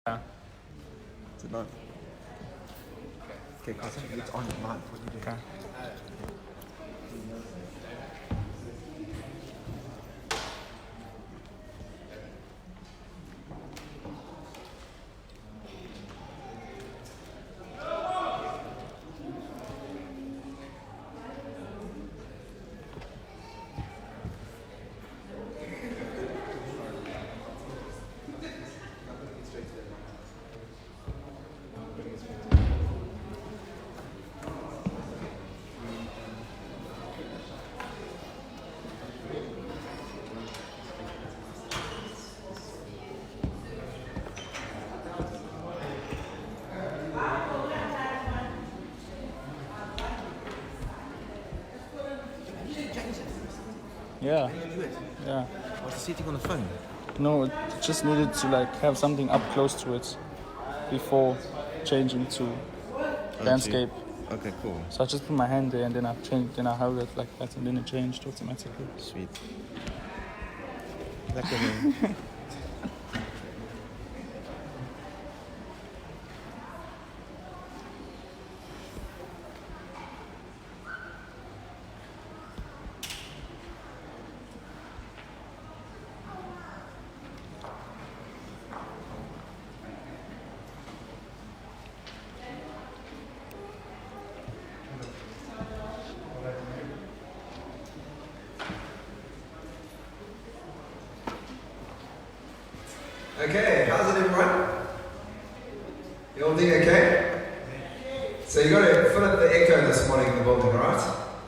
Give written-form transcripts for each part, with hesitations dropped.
Yeah. Is it live? Okay, Carson, it's on live. What are you doing? Okay. Yeah. Yeah. I was sitting on the phone. No, it just needed to have something up close to it before changing to landscape. Okay, cool. So I just put my hand there and then I held it like that and then it changed automatically. Sweet. Like a Okay, how's it everyone? You all doing okay? So you got to fill up the echo this morning in the building, alright?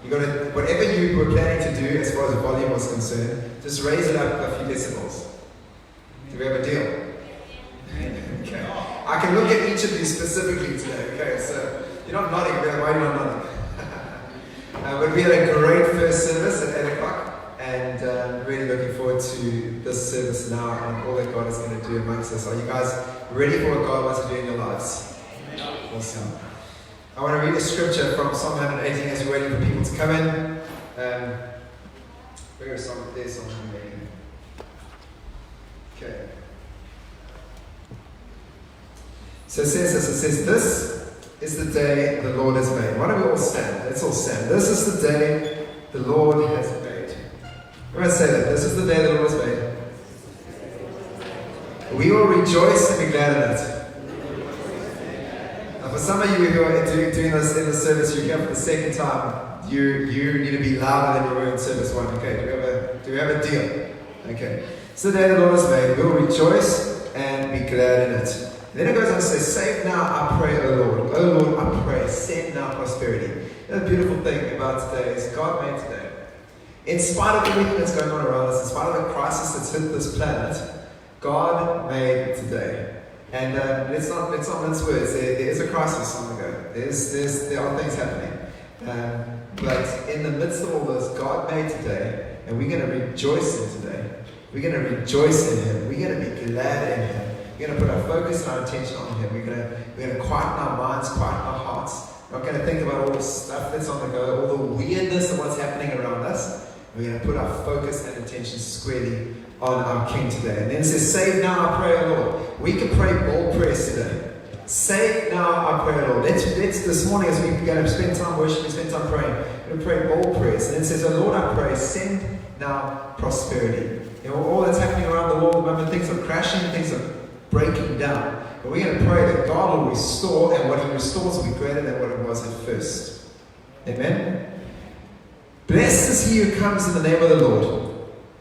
You got to, whatever you were planning to do as far as the volume was concerned, just raise it up a few decibels. Do we have a deal? Okay. I can look at each of you specifically today, okay? So you're not nodding, why are you not nodding? But we had a great first service at 8 o'clock. And really looking forward to this service now and all that God is going to do amongst us. Are you guys ready for what God wants to do in your lives? Awesome. I want to read a scripture from Psalm 118 as we're waiting for people to come in. Where is Psalm 118? Okay. So it says this. It says, "This is the day the Lord has made." Why don't we all stand? Let's all stand. This is the day the Lord has made. We're going to say that. This is the day the Lord has made. We will rejoice and be glad in it. Now, for some of you who are doing this in the service, you're here for the second time, you need to be louder than you were in service 1. Okay, do we have a deal? Okay. It's the day the Lord has made. We will rejoice and be glad in it. And then it goes on to say, "Save now, I pray, O Lord. O Lord, I pray, send now prosperity." The beautiful thing about today is God made today. In spite of everything that's going on around us, in spite of the crisis that's hit this planet, God made today. And let's not mince words. There is a crisis on the go. There are things happening. But in the midst of all this, God made today, and we're going to rejoice in today. We're going to rejoice in Him. We're going to be glad in Him. We're going to put our focus and our attention on Him. We're going to quieten our minds, quieten our hearts. We're not going to think about all the stuff that's on the go, all the weirdness of what's happening around us. We're going to put our focus and attention squarely on our King today. And then it says, "Save now, I pray, O Lord." We can pray bold prayers today. Save now, I pray, O Lord. Let's this morning, as we're going to spend time worshiping, spend time praying, we're going to pray bold prayers. And then it says, "O Lord, I pray, send now prosperity." You know, all that's happening around the world at the moment, things are crashing, things are breaking down. But we're going to pray that God will restore, and what He restores will be greater than what it was at first. Amen? "Blessed is he who comes in the name of the Lord.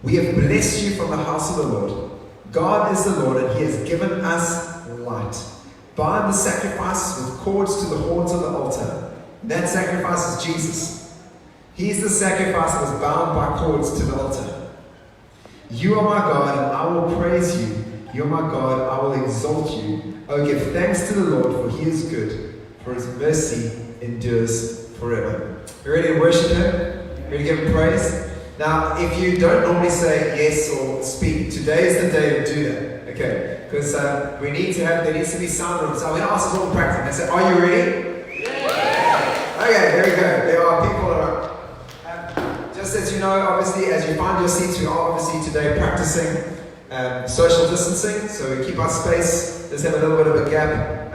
We have blessed you from the house of the Lord. God is the Lord, and He has given us light. Bind the sacrifices with cords to the horns of the altar." That sacrifice is Jesus. He is the sacrifice that was bound by cords to the altar. "You are my God, and I will praise you. You are my God, I will exalt you. Oh, give thanks to the Lord, for He is good, for His mercy endures forever." You ready to worship Him? Ready to give Him praise? Now, if you don't normally say yes or speak, today is the day to do that. Okay? Because there needs to be sound rooms. So I'm going to ask us all to practice. I say, are you ready? Yeah! Okay, here we go. There are people that are, just as you know, obviously, as you find your seats, we are obviously today practicing social distancing, so we keep our space. Let's have a little bit of a gap.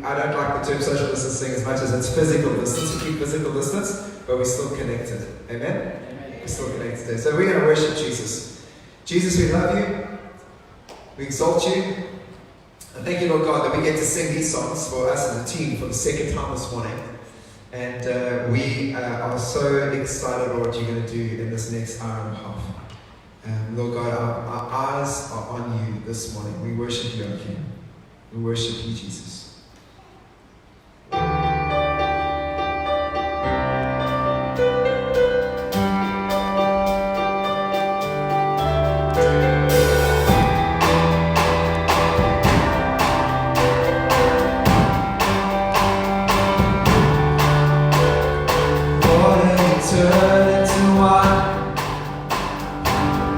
I don't like the term social distancing as much as it's physical distance. We keep physical distance, but we're still connected. Amen? We're still connected there. So we're going to worship Jesus. Jesus, we love you. We exalt you. And thank you, Lord God, that we get to sing these songs for us as a team for the second time this morning. And we are so excited, Lord, what you're going to do in this next hour and a half. Lord God, our eyes are on you this morning. We worship you, our King. We worship you, Jesus.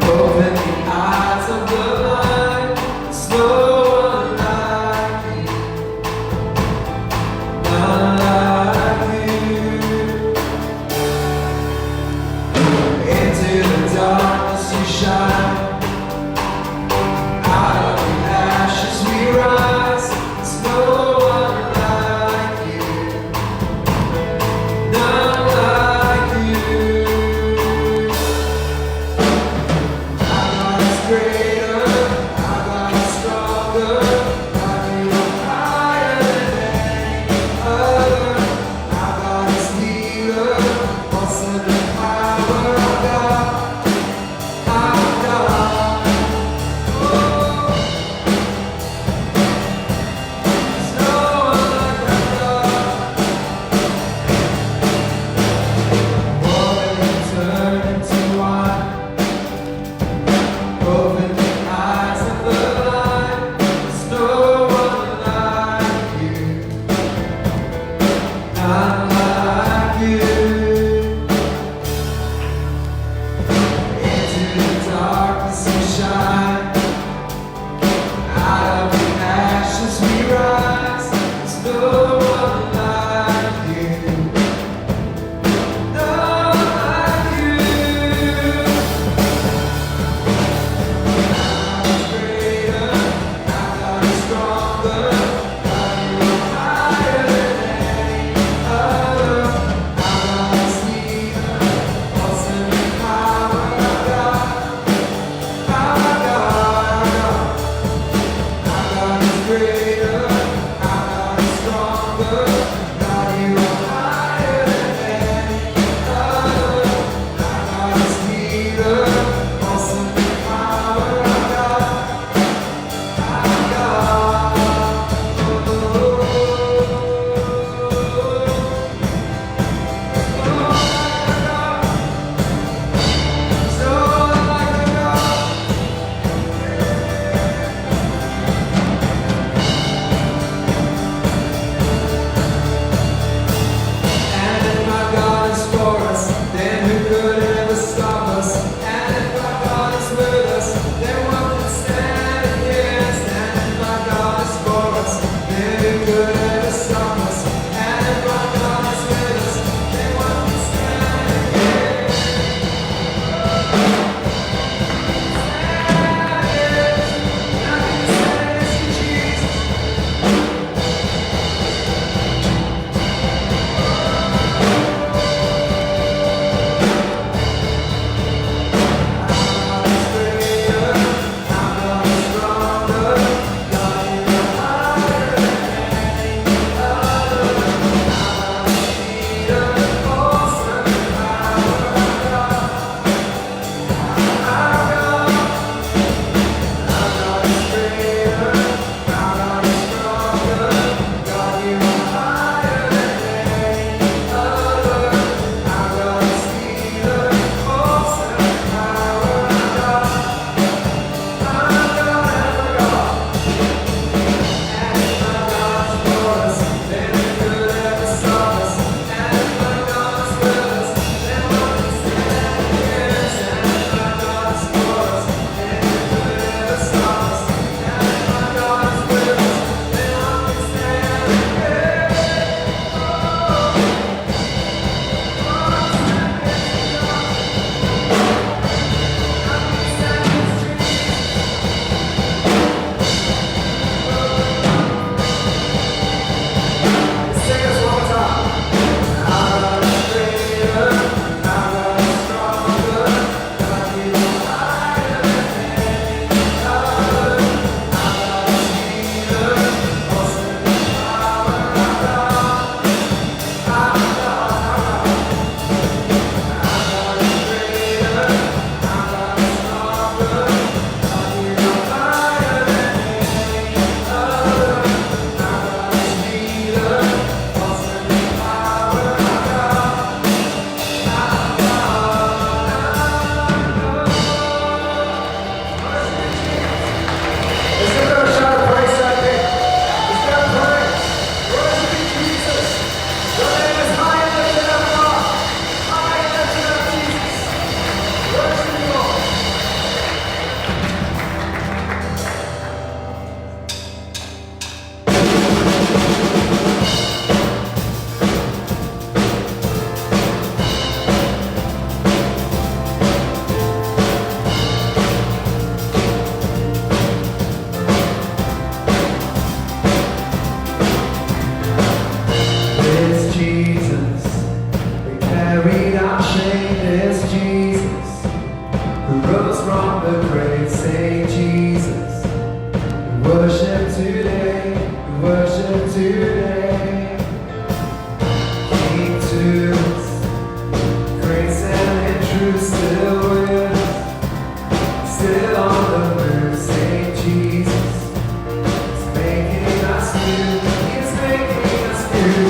Open the eyes of the blind, there's no one like you. Worship today, worship today. King to us, grace and truth still with us, still on the move. Say Jesus is making us new, He's making us new.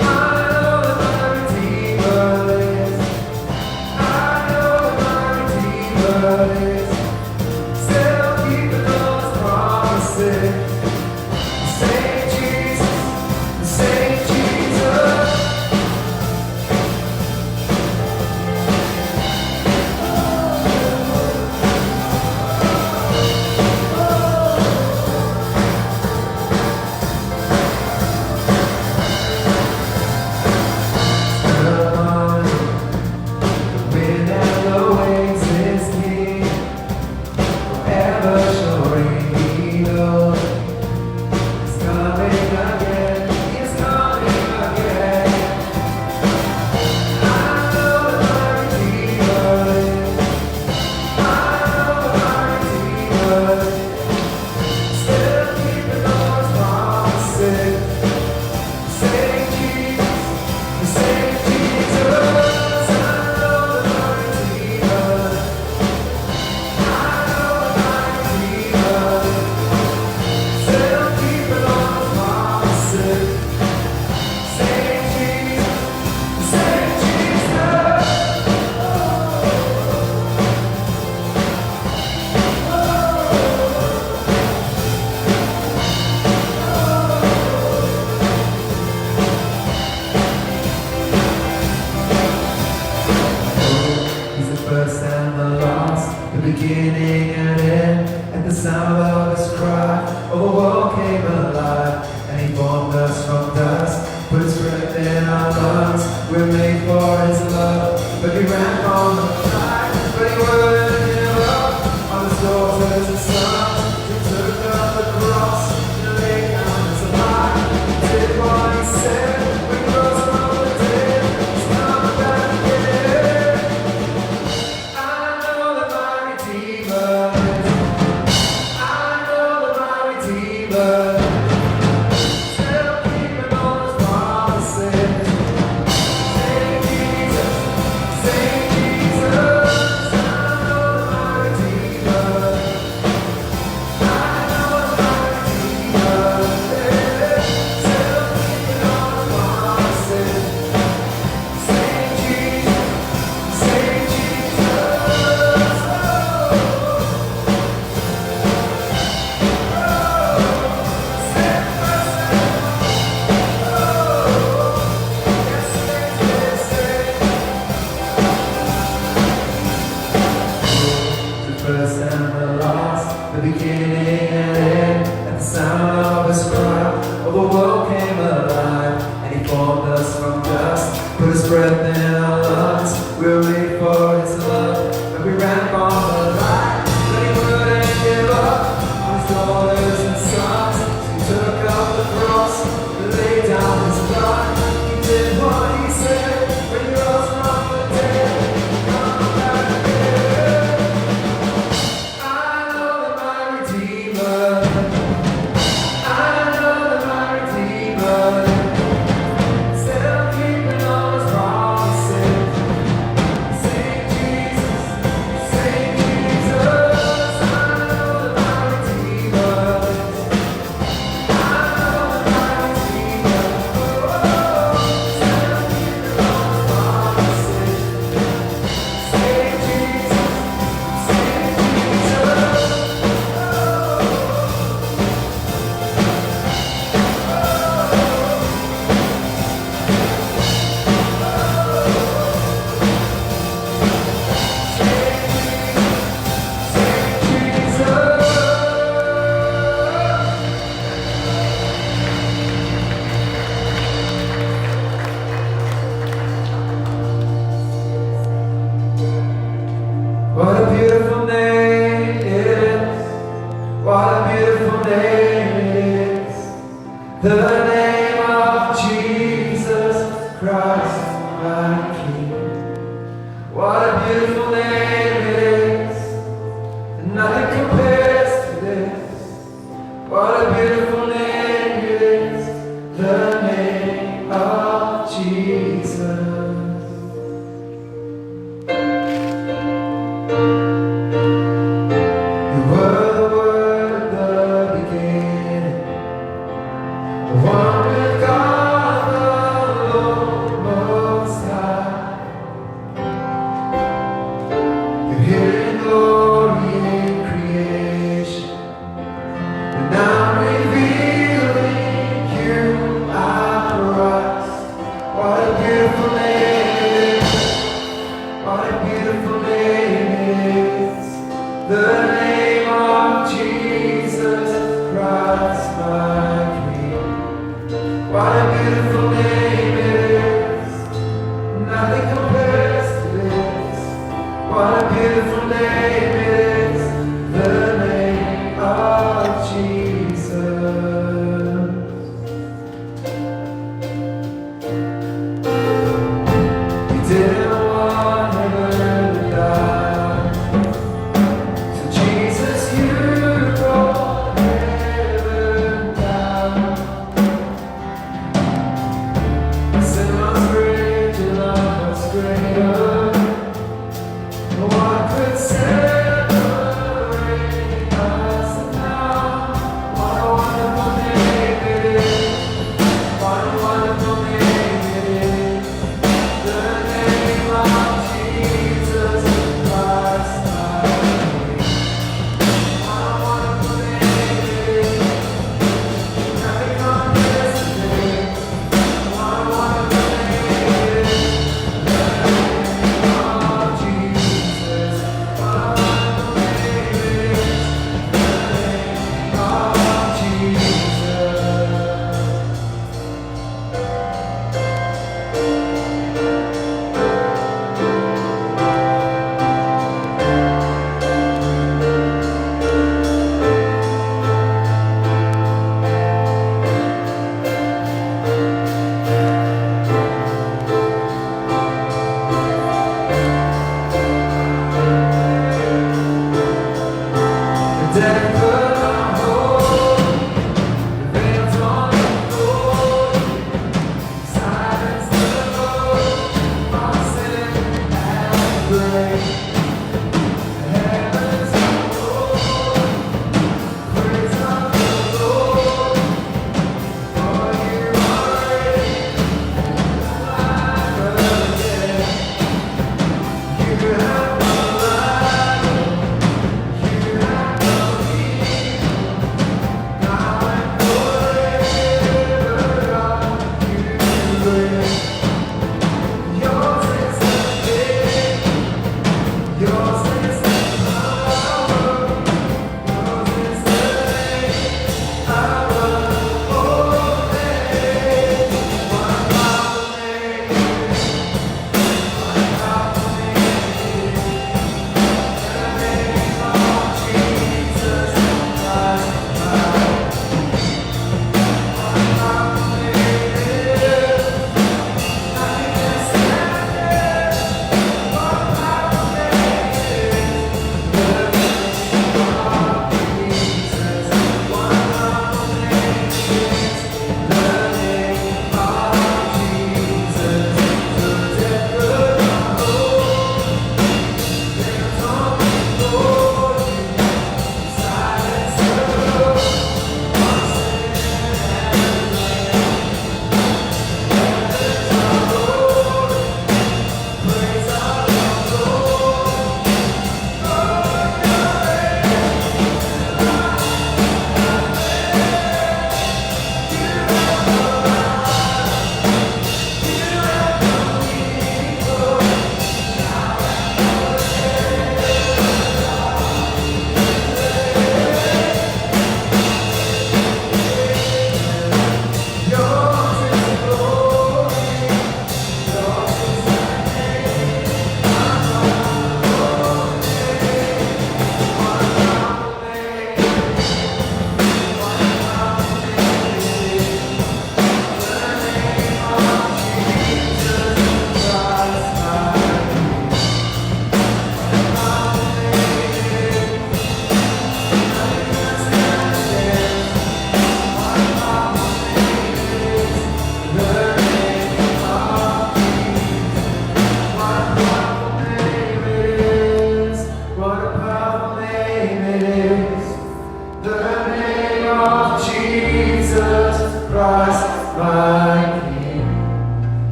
I know that my Redeemer lives. I know that my Redeemer lives. Still keeping those promises. Say Jesus, say Jesus. He's the first and the last, the beginning and end. At the sound of His cry, all the world came alive. And He formed us from dust, put His breath in our lungs. We're made for His love, but He ran from the fight. But He wouldn't give up on His daughters and sons. He took up the cross and laid down His life. Did what He said when He rose from the dead. He's coming back again. I know that my Redeemer lives. I know that my Redeemer still keeping all His promises. Say Jesus, say Jesus. I know that my Redeemer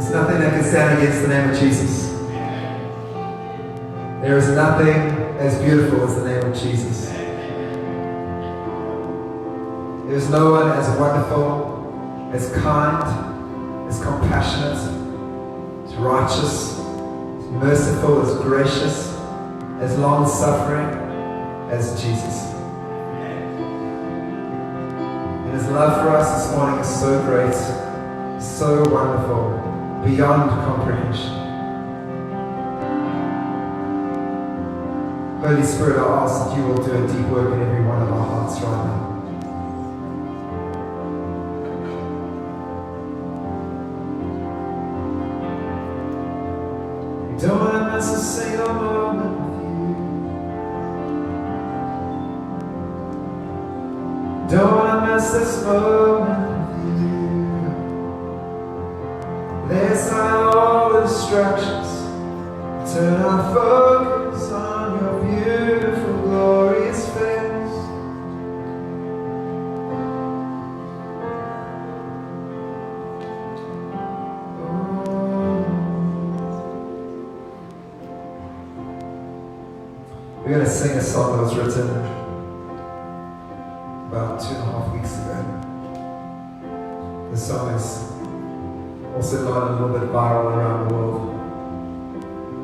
There's nothing that can stand against the name of Jesus. There is nothing as beautiful as the name of Jesus. There is no one as wonderful, as kind, as compassionate, as righteous, as merciful, as gracious, as long-suffering as Jesus. And His love for us this morning is so great, so wonderful, beyond comprehension. Holy Spirit, I ask that you will do a deep work in every one of our hearts right now. Don't want to miss a single moment with you. Don't want to miss this moment with you. Lay aside all the distractions. Turn our focus on your beautiful, glorious face. We're going to sing a song that was written about 2.5 weeks ago. The song is also gone a little bit viral around the world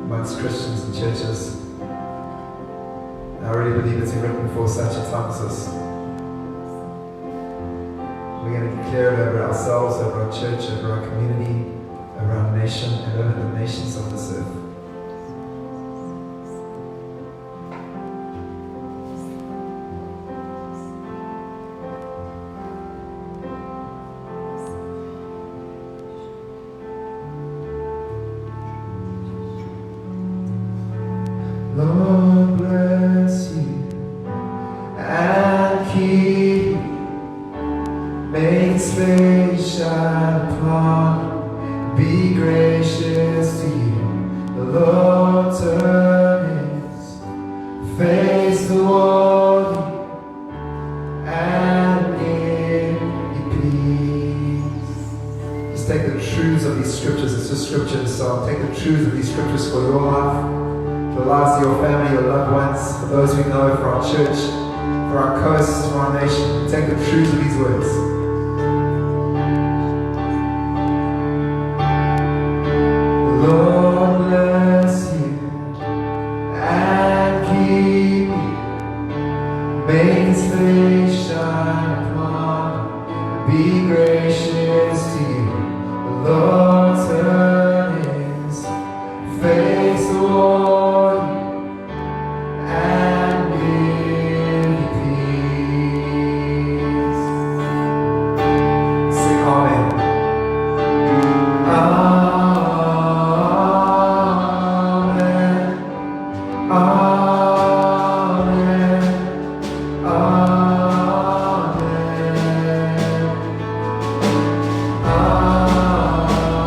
amongst Christians and churches. And I really believe it's written for such a time as this. We're we're going to declare it over ourselves, over our church, over our community, over our nation, and over the nations of this earth. Lord bless you and keep you, make His face shine upon you, be gracious to you. The Lord turn His face toward you and give you peace. Just take the truths of these scriptures. It's just scripture, so take the truths of these scriptures for your life, for the lives of your family, your loved ones, for those we know, for our church, for our coast, for our nation. Take the truths of these words. The Lord bless you and keep you, make His face shine upon you, be gracious to you. The Lord turn His face toward you and give you peace. Sing Amen. Amen. Amen. Amen. Amen.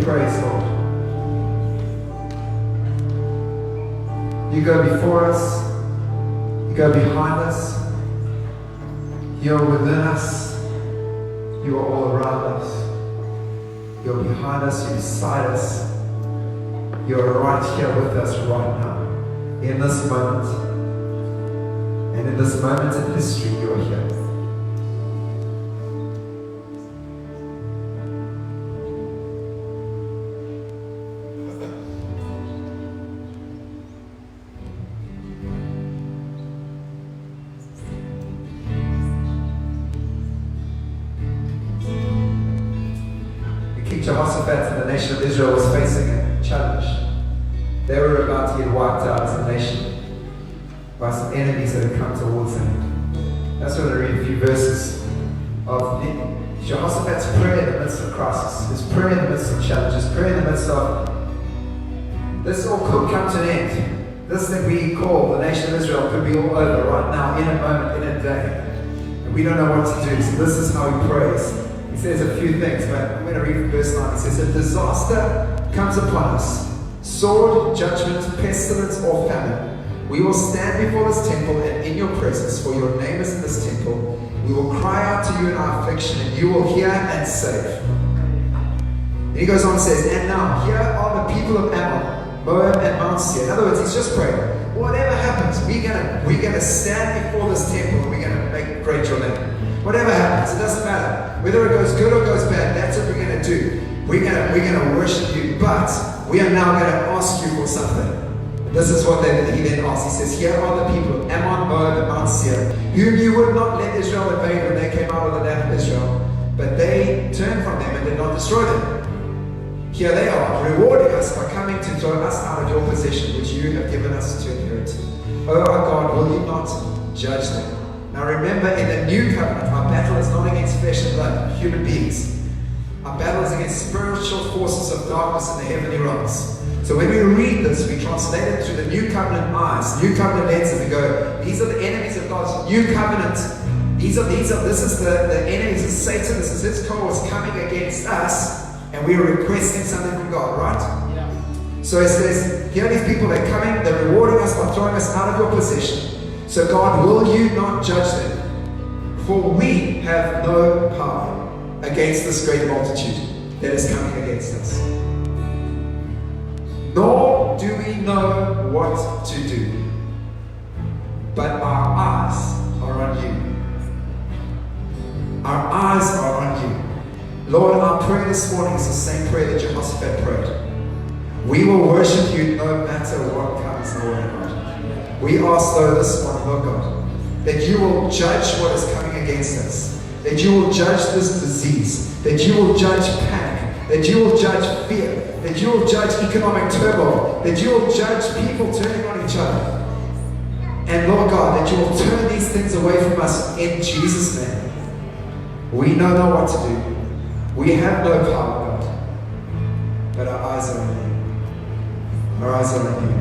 Praise, Lord. You go before us, you go behind us, you're within us, you are all around us, you're behind us, you're beside us, you're right here with us right now, in this moment, and in this moment in history, you're here. Jehoshaphat and the nation of Israel was facing a challenge. They were about to get wiped out as a nation by some enemies that had come towards them. That's what I read a few verses of Jehoshaphat's prayer in the midst of crisis, his prayer in the midst of challenges, prayer in the midst of this all could come to an end. This thing we call the nation of Israel could be all over right now, in a moment, in a day. And we don't know what to do. So this is how he prays. He says a few things, but I'm going to read from verse 9. He says, if disaster comes upon us, sword, judgment, pestilence, or famine, we will stand before this temple and in your presence, for your name is in this temple. We will cry out to you in our affliction, and you will hear and save. And he goes on and says, and now, here are the people of Ammon, Moab, and Mount Seir. In other words, he's just praying, whatever happens, we're gonna stand before this temple, and we're going to make great your name. Whatever happens, it doesn't matter. Whether it goes good or goes bad, that's what we're going to do. We're going to worship you, but we are now going to ask you for something. This is what he then asks. He says, here are the people of Ammon, Moab, and Mount Seir, whom you would not let Israel invade when they came out of the land of Israel, but they turned from them and did not destroy them. Here they are, rewarding us by coming to throw us out of your possession, which you have given us to inherit. Oh our God, will you not judge them? Now remember, in the new covenant, our battle is not against flesh and blood, human beings. Our battle is against spiritual forces of darkness in the heavenly realms. So when we read this, we translate it through the new covenant eyes, new covenant lenses, and go, these are the enemies of God's new covenant. This is the enemies of Satan. This is his cause coming against us, and we are requesting something from God, right? Yeah. So it says, here are these people, they're coming, they're rewarding us by throwing us out of your possession. So God, will you not judge them? For we have no power against this great multitude that is coming against us. Nor do we know what to do. But our eyes are on you. Our eyes are on you. Lord, our prayer this morning is the same prayer that Jehoshaphat prayed. We will worship you no matter what comes our way, God. We ask, though, this morning, Lord God, that you will judge what is coming against us, that you will judge this disease, that you will judge panic, that you will judge fear, that you will judge economic turmoil, that you will judge people turning on each other. And Lord God, that you will turn these things away from us in Jesus' name. We know not what to do. We have no power, God, but our eyes are on you. Our eyes are on you.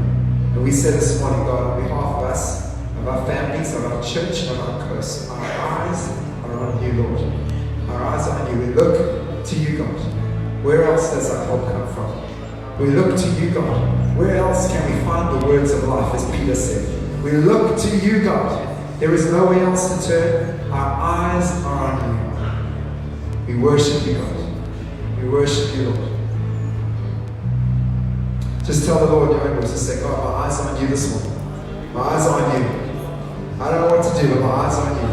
And we say this morning, God, on behalf of us, of our families, of our church, and of our coast, our eyes are on you, Lord. Our eyes are on you. We look to you, God. Where else does our help come from? We look to you, God. Where else can we find the words of life, as Peter said? We look to you, God. There is nowhere else to turn. Our eyes are on you. We worship you, God. We We worship you, Lord. Just tell the Lord in your own words, just say, God, my eyes are on you this morning. My eyes are on you. I don't know what to do, but my eyes are on you.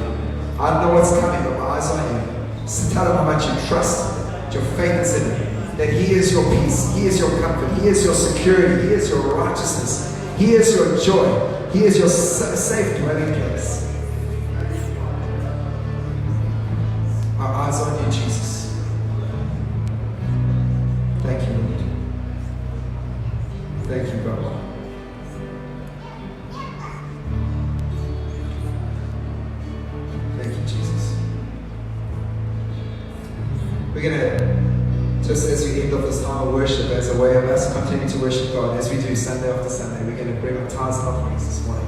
I don't know what's coming, but my eyes are on you. Just tell him how much you trust, your faith is in him, that he is your peace, he is your comfort, he is your security, he is your righteousness, he is your joy, he is your safe dwelling place. Our eyes are on you, Jesus. Thank you, Lord. Thank you, God. Thank you, Jesus. We're going to, just as we end off this time of worship, as a way of us continuing to worship God, as we do Sunday after Sunday, we're going to bring our tithes and offerings this morning.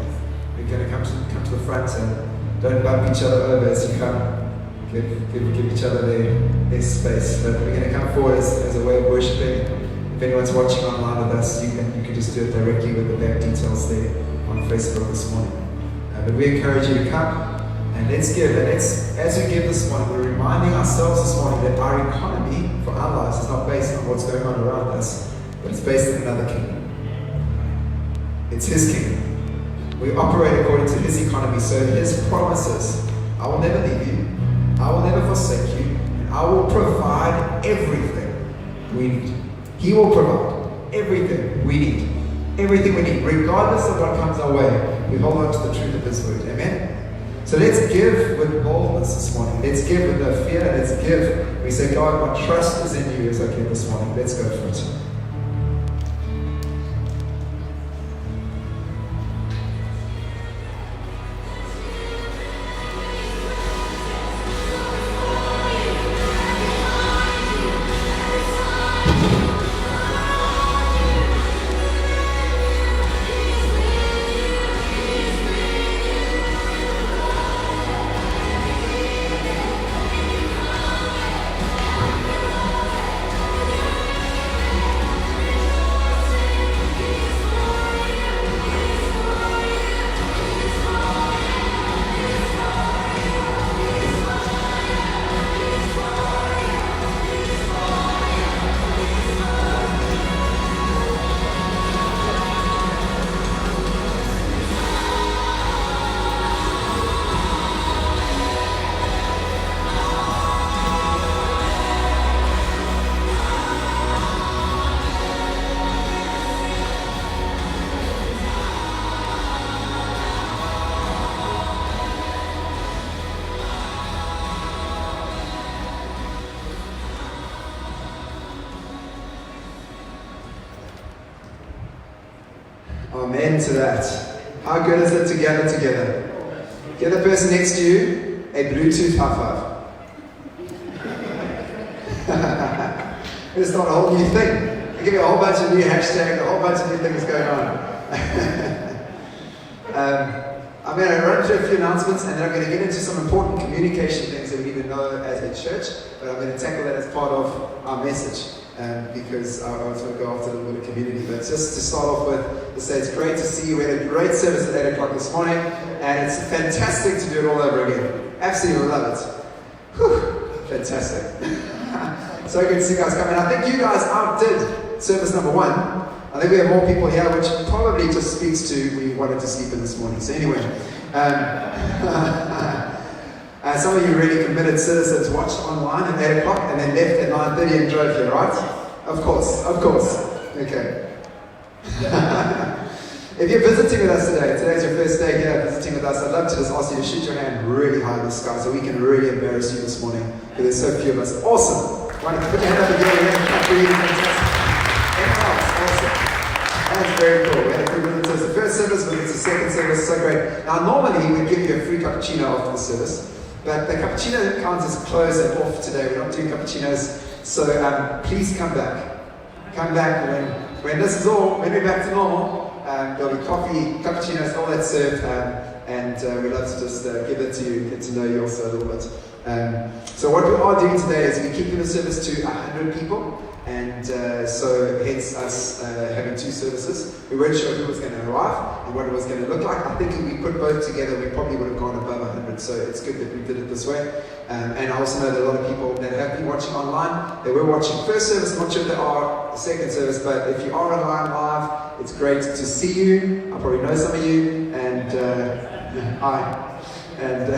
We're going to come to the front and don't bump each other over as you come. Give each other their space. But we're going to come forward as a way of worshiping. If anyone's watching online with us, you can just do it directly with the bank details there on Facebook this morning. But we encourage you to come and let's give. And as we give this morning, we're reminding ourselves this morning that our economy for our lives is not based on what's going on around us, but it's based in another kingdom. It's His kingdom. We operate according to His economy. So His promises, I will never leave you, I will never forsake you, and I will provide everything we need. He will provide everything we need. Everything we need, regardless of what comes our way. We hold on to the truth of His word. Amen? So let's give with boldness this morning. Let's give with no fear. Let's give. We say, God, my trust is in you as I give this morning. Let's go for it. Amen to that. How good is it to gather together? Give the person next to you a Bluetooth high five. It's not a whole new thing. I give you a whole bunch of new hashtags, a whole bunch of new things going on. I'm going to run through a few announcements and then I'm going to get into some important communication things that we need to know as a church, but I'm going to tackle that as part of our message. Because I was going to go after a little bit of community. But just to start off with, to say it's great to see you. We had a great service at 8 o'clock this morning, and it's fantastic to do it all over again. Absolutely love it. Whew, fantastic. So good to see you guys coming. I think you guys outdid service number 1. I think we have more people here, which probably just speaks to we wanted to sleep in this morning. So anyway, some of you really committed citizens watched online at 8 o'clock and then left at 9:30 and drove here, right? Of course. Okay. If you're visiting with us today, today's your first day here visiting with us, I'd love to just ask you to shoot your hand really high in the sky so we can really embarrass you this morning because there's so few of us. Awesome! Why don't you put your hand up again? Really fantastic. Awesome. That's very cool. We had a few visitors. The first service, but it's the second service, so great. Now normally we'd give you a free cappuccino after the service. But the cappuccino count is closed and off today. We're not doing cappuccinos. So please come back. Come back when this is all, when we're back to normal. There'll be coffee, cappuccinos, all that served. And we love to just give it to you, get to know you also a little bit. So what we are doing today is we're keeping the service to 100 people, and so hence us having 2 services. We weren't sure who was going to arrive and what it was going to look like. I think if we put both together, we probably would have gone above 100, so it's good that we did it this way. And I also know that a lot of people that have been watching online, they were watching first service, not sure if they are second service, but if you are online live, it's great to see you. I probably know some of you, and hi. And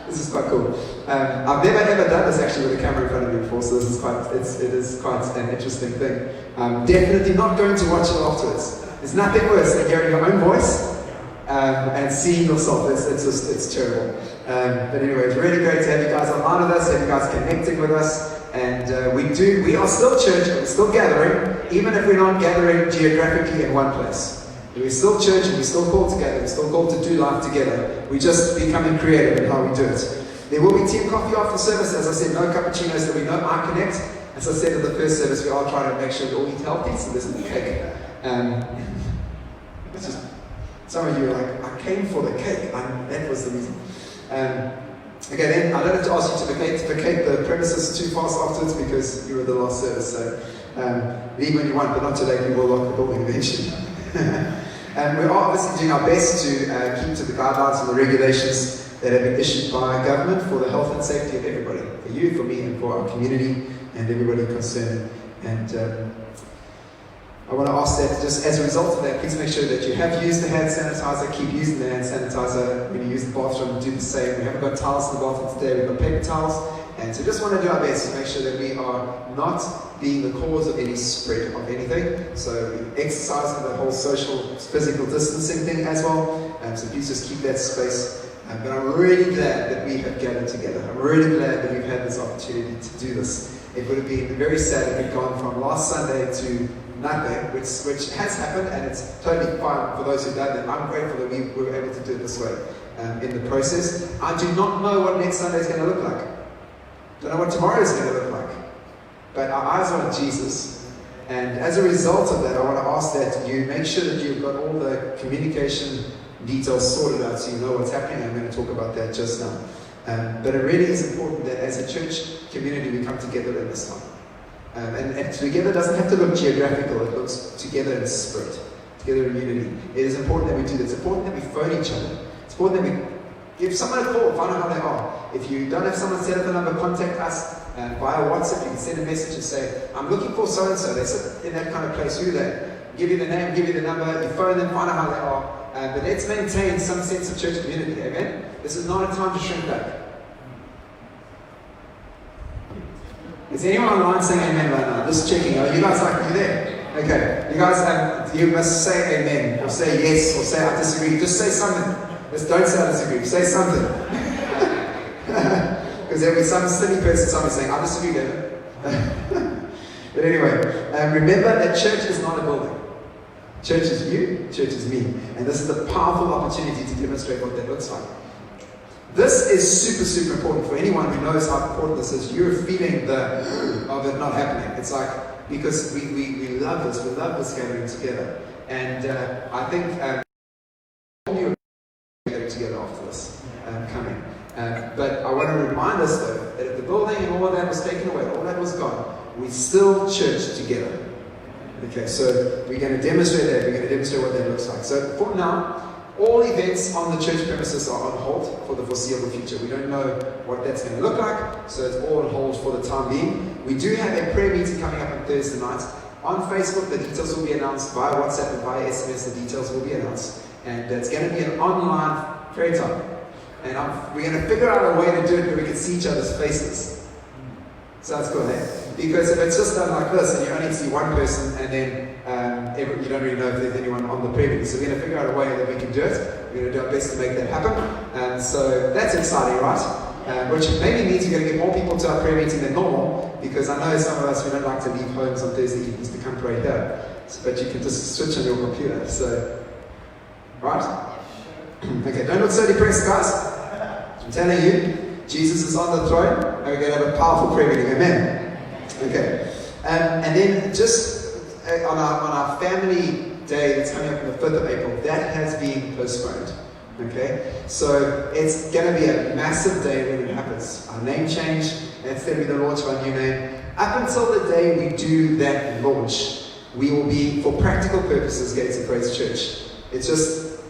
this is quite cool. I've never ever done this actually with a camera in front of me before, so this is it is quite an interesting thing. Definitely not going to watch it afterwards. There's nothing worse than hearing your own voice and seeing yourself. It's terrible. But anyway, it's really great to have you guys online with us, have you guys connecting with us. And we are still church, we're still gathering, even if we're not gathering geographically in one place. We're still church and we're still called together, we're still called to do life together. We're just becoming creative in how we do it. There will be team coffee after service. As I said, no cappuccinos, there'll be no eye connect. As I said in the first service, we are trying to make sure we all eat healthy, so there's a cake. It's just, some of you are like, I came for the cake, that was the reason. Okay, then I don't have to ask you to vacate the premises too fast afterwards because you were the last service. So leave when you want, but not today. We will lock the building eventually. And we're obviously doing our best to keep to the guidelines and the regulations that have been issued by government for the health and safety of everybody, for you, for me, and for our community and everybody concerned. And I want to ask that just as a result of that, please make sure that you have used the hand sanitizer, keep using the hand sanitizer. When you use the bathroom, do the same. We haven't got towels in the bathroom today, we've got paper towels. And so just want to do our best to make sure that we are not being the cause of any spread of anything. So we exercise the whole social, physical distancing thing as well. So please just keep that space. But I'm really glad that we have gathered together. I'm really glad that we've had this opportunity to do this. It would have been very sad if we'd gone from last Sunday to nothing, which has happened, and it's totally fine for those who've done that. I'm grateful that we were able to do it this way in the process. I do not know what next Sunday is going to look like. Don't know what tomorrow is going to look like. But our eyes are on Jesus. And as a result of that, I want to ask that you make sure that you've got all the communication details sorted out so you know what's happening. I'm going to talk about that just now. But it really is important that as a church community we come together in this time. And together doesn't have to look geographical, it looks together in spirit, together in unity. It is important that we do this. It's important that we phone each other. It's important that we give someone a call, find out how they are. If you don't have someone's telephone number, contact us via WhatsApp. You can send a message and say, I'm looking for so-and-so. They sit in that kind of place. Who are they? Give you the name, give you the number, you phone them, find out how they are. But let's maintain some sense of church community, amen? This is not a time to shrink back. Is anyone online saying amen right now? Just checking. Are you guys like, you there? Okay. You guys, you must say amen, or say yes, or say I disagree. Just say something. Just don't say I disagree. Say something. Because there'll be some silly person somewhere saying, I disagree, David. But anyway, remember that church is not a building. Church is you, church is me. And this is a powerful opportunity to demonstrate what that looks like. This is super, super important for anyone who knows how important this is. You're feeling the of it not happening. It's like, because we love this. We love this gathering together. And I think you're gathering together after this coming. But I want to remind us though, that if the building and all of that was taken away, all that was gone, we still church together. Okay, so we're going to demonstrate that. We're going to demonstrate what that looks like. So for now, all events on the church premises are on hold for the foreseeable future. We don't know what that's going to look like, so it's all on hold for the time being. We do have a prayer meeting coming up on Thursday night. On Facebook, the details will be announced. Via WhatsApp and via SMS, the details will be announced. And it's going to be an online prayer time. And we're going to figure out a way to do it where we can see each other's faces. Sounds cool, eh? Because if it's just done like this and you only see one person and then you don't really know if there's anyone on the prayer meeting. So we're going to figure out a way that we can do it. We're going to do our best to make that happen. And so that's exciting, right? Which maybe means we're going to get more people to our prayer meeting than normal, because I know some of us, we don't like to leave homes on Thursday evenings to come pray here. But you can just switch on your computer. So, right? Okay, don't look so depressed, guys. I'm telling you, Jesus is on the throne, and we're going to have a powerful prayer meeting. Amen. Okay. And then just on our family day that's coming up on the 5th of April, that has been postponed. Okay? So it's going to be a massive day when it happens. Our name change, that's going to be the launch of our new name. Up until the day we do that launch, we will be, for practical purposes, Gates of Praise Church. It's just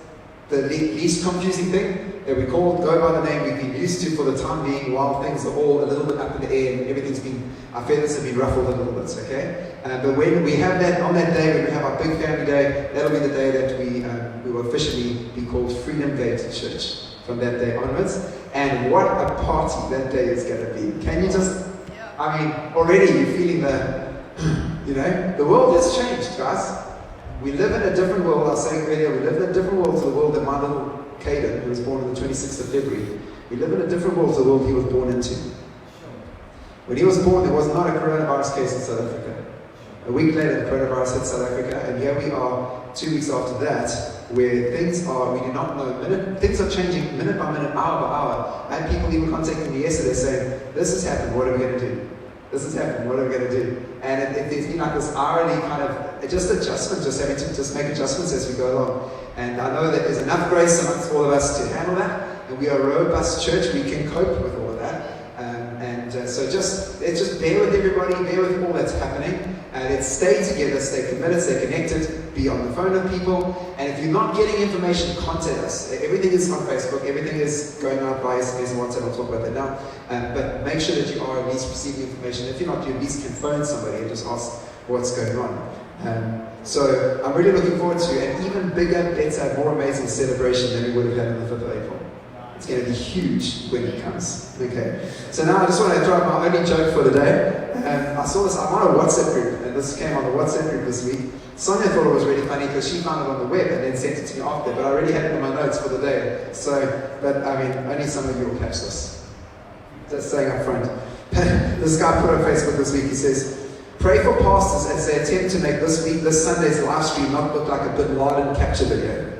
the least confusing thing that we go by the name we've been used to for the time being, while things are all a little bit up in the air and our feathers have been ruffled a little bit, okay? But when we have that, on that day, when we have our big family day, that'll be the day that we will officially be called Freedom Gate Church from that day onwards. And what a party that day is going to be. Can you just, I mean, already you're feeling the world has changed, guys. We live in a different world. I was saying earlier, we live in a different world to the world that my little Caden, who was born on the 26th of February, we live in a different world to the world he was born into. When he was born, there was not a coronavirus case in South Africa. A week later, the coronavirus hit South Africa, and here we are 2 weeks after that, where things are, we do not know, things are changing minute by minute, hour by hour. I had people even contacting me yesterday saying, this has happened, what are we going to do? This has happened, what are we going to do? And there's been like this hourly kind of, just adjustment, just having to just make adjustments as we go along. And I know that there's enough grace amongst all of us to handle that, and we are a robust church, we can cope with all of that. So just bear with everybody, bear with all that's happening. Let's stay together, stay committed, stay connected, be on the phone with people. And if you're not getting information, contact us. Everything is on Facebook, everything is going out by SMS and WhatsApp, I'll talk about that now. But make sure that you are at least receiving information. If you're not, you at least can phone somebody and just ask what's going on. So I'm really looking forward to an even bigger, better, more amazing celebration than we would have had on the 5th of April. It's going to be huge when it comes. Okay. So now I just want to drop my only joke for the day. I saw this, I'm on a WhatsApp group, and this came on the WhatsApp group this week. Sonia thought it was really funny because she found it on the web and then sent it to me after, but I already had it in my notes for the day. So, but I mean, only some of you will catch this. Just saying up front. This guy put on Facebook this week, he says, pray for pastors as they attempt to make this Sunday's live stream not look like a Bin Laden capture video.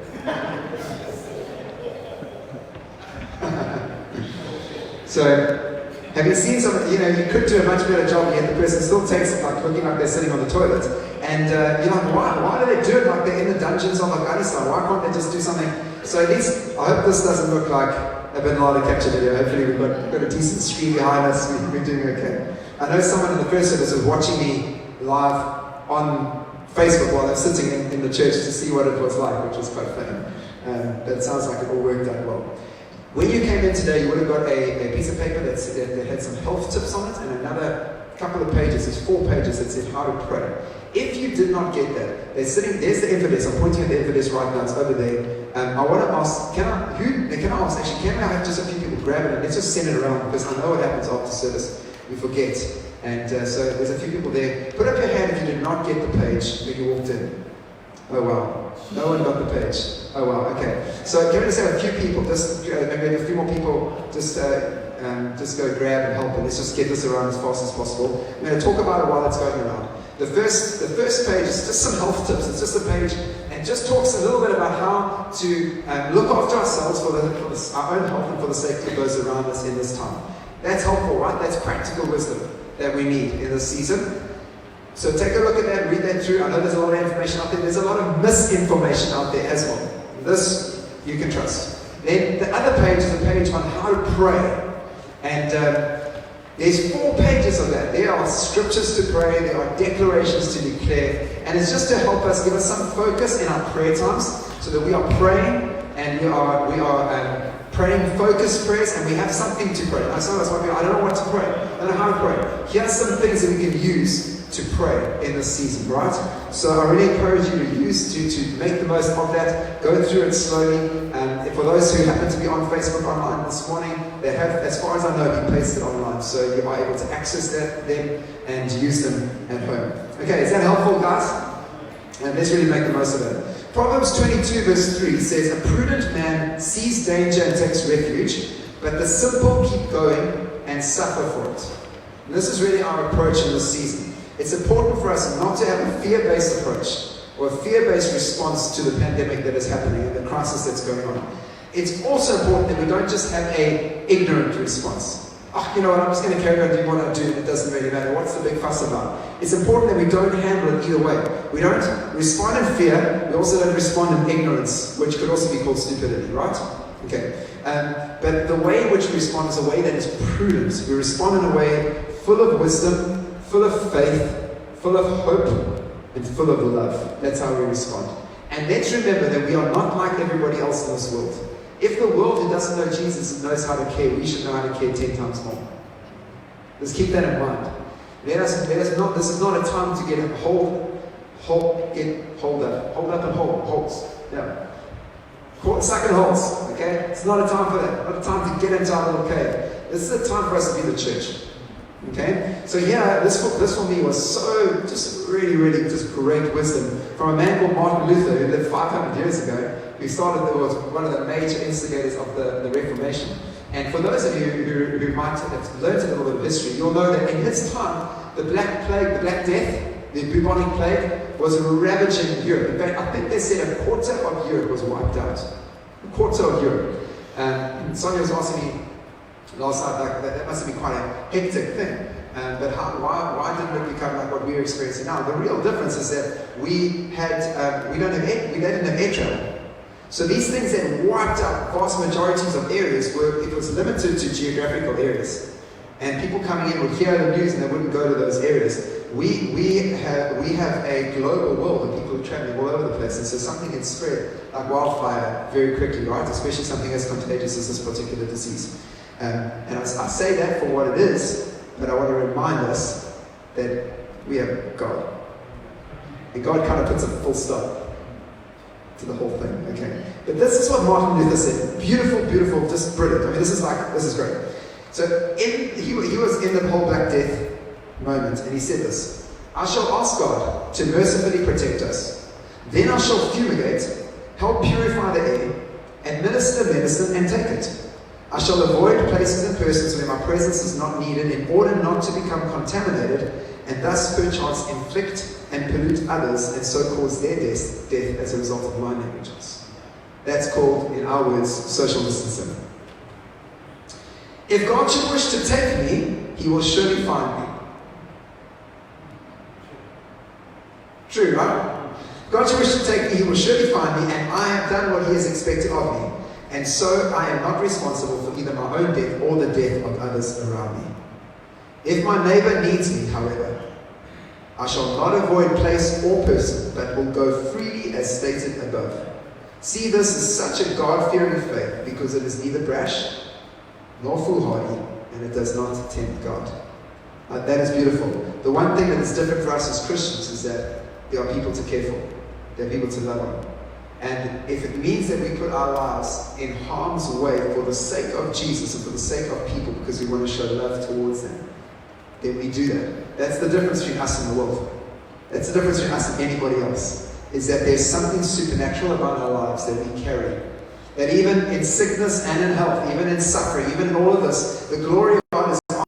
So, have you seen some, you could do a much better job, yet the person still takes it like looking like they're sitting on the toilet. And you're like, why do they do it like they're in the dungeons of Afghanistan? Why can't they just do something? So at least, I hope this doesn't look like a Bin Laden capture video. Hopefully we've got a decent screen behind us, we're doing okay. I know someone in the first service was watching me live on Facebook while they're sitting in the church to see what it was like, which was quite funny. But it sounds like it all worked out well. When you came in today, you would have got a piece of paper that had some health tips on it and another couple of pages, there's 4 pages that said how to pray. If you did not get that, there's the infodesk, I'm pointing at the infodesk right now, it's over there. I want to ask, can I have just a few people grab it and let's just send it around, because I know what happens after service, we forget. And so there's a few people there. Put up your hand if you did not get the page when you walked in. Oh wow, no one got the page. Oh wow, okay. So can we just have a few people, maybe a few more people, just go grab and help, and let's just get this around as fast as possible. I'm going to talk about it while it's going around. The first page is just some health tips. It's just a page and just talks a little bit about how to look after ourselves for our own health and for the safety of those around us in this time. That's helpful, right? That's practical wisdom that we need in this season. So take a look at that, read that through. I know there's a lot of information out there. There's a lot of misinformation out there as well. This you can trust. Then the other page is a page on how to pray. And there's 4 pages of that. There are scriptures to pray, there are declarations to declare, and it's just to help us, give us some focus in our prayer times, so that we are praying, and we are praying focused prayers, and we have something to pray. That's why I don't know what to pray, I don't know how to pray. Here are some things that we can use to pray in this season, right? So I really encourage you to make the most of that. Go through it slowly. For those who happen to be on Facebook online this morning, they have, as far as I know, been pasted online, so you are able to access them and use them at home. Okay, is that helpful, guys? And let's really make the most of it. Proverbs 22 verse 3 says, a prudent man sees danger and takes refuge, but the simple keep going and suffer for it. And this is really our approach in this season. It's important for us not to have a fear-based approach or a fear-based response to the pandemic that is happening and the crisis that's going on. It's also important that we don't just have an ignorant response. Oh, you know what, I'm just going to carry on doing what I do and it doesn't really matter. What's the big fuss about? It's important that we don't handle it either way. We don't respond in fear, we also don't respond in ignorance, which could also be called stupidity, right? Okay. But the way in which we respond is a way that is prudent. We respond in a way full of wisdom, full of faith, full of hope, and full of love. That's how we respond. And let's remember that we are not like everybody else in this world. If the world who doesn't know Jesus knows how to care, we should know how to care 10 times more. Let's keep that in mind. Let us not. This is not a time to get hold up and holds. Yeah. Suck and holes. Okay. It's not a time for that. Not a time to get into our little cave. This is a time for us to be the church. Okay. So yeah, this for me was so just really just great wisdom from a man called Martin Luther who lived 500 years ago. Who was one of the major instigators of the Reformation. And for those of you who might have learned a little bit of history, you'll know that in his time, the Black Plague, the Black Death, the bubonic plague, was ravaging Europe. In fact, I think they said a quarter of Europe was wiped out. A quarter of Europe. Sonia was asking me last night, like, that must have been quite a hectic thing. But why didn't it become like what we're experiencing now? The real difference is that we didn't have air travel. So these things that wiped out vast majorities of areas it was limited to geographical areas. And people coming in would hear the news and they wouldn't go to those areas. We have a global world of people traveling all over the place, and so something can spread like wildfire very quickly, right? Especially something as contagious as this particular disease. And I say that for what it is, but I want to remind us that we have God. And God kind of puts a full stop to the whole thing, okay? But this is what Martin Luther said. Beautiful, just brilliant. I mean, this is great. So he was in the whole Black Death moment, and he said this: I shall ask God to mercifully protect us. Then I shall fumigate, help purify the air, administer medicine, and take it. I shall avoid places and persons where my presence is not needed in order not to become contaminated, and thus perchance inflict and pollute others, and so cause their death as a result of my negligence. That's called, in our words, social distancing. If God should wish to take me, He will surely find me. True, right? If God should wish to take me, He will surely find me, and I have done what He has expected of me. And so I am not responsible for either my own death or the death of others around me. If my neighbor needs me, however, I shall not avoid place or person, but will go freely as stated above. See, this is such a God-fearing faith, because it is neither brash nor foolhardy, and it does not tempt God. That is beautiful. The one thing that is different for us as Christians is that there are people to care for. There are people to love on. And if it means that we put our lives in harm's way for the sake of Jesus and for the sake of people, because we want to show love towards them, then we do that. That's the difference between us and the world. That's the difference between us and anybody else. Is that there's something supernatural about our lives that we carry. That even in sickness and in health, even in suffering, even in all of this, the glory of God is on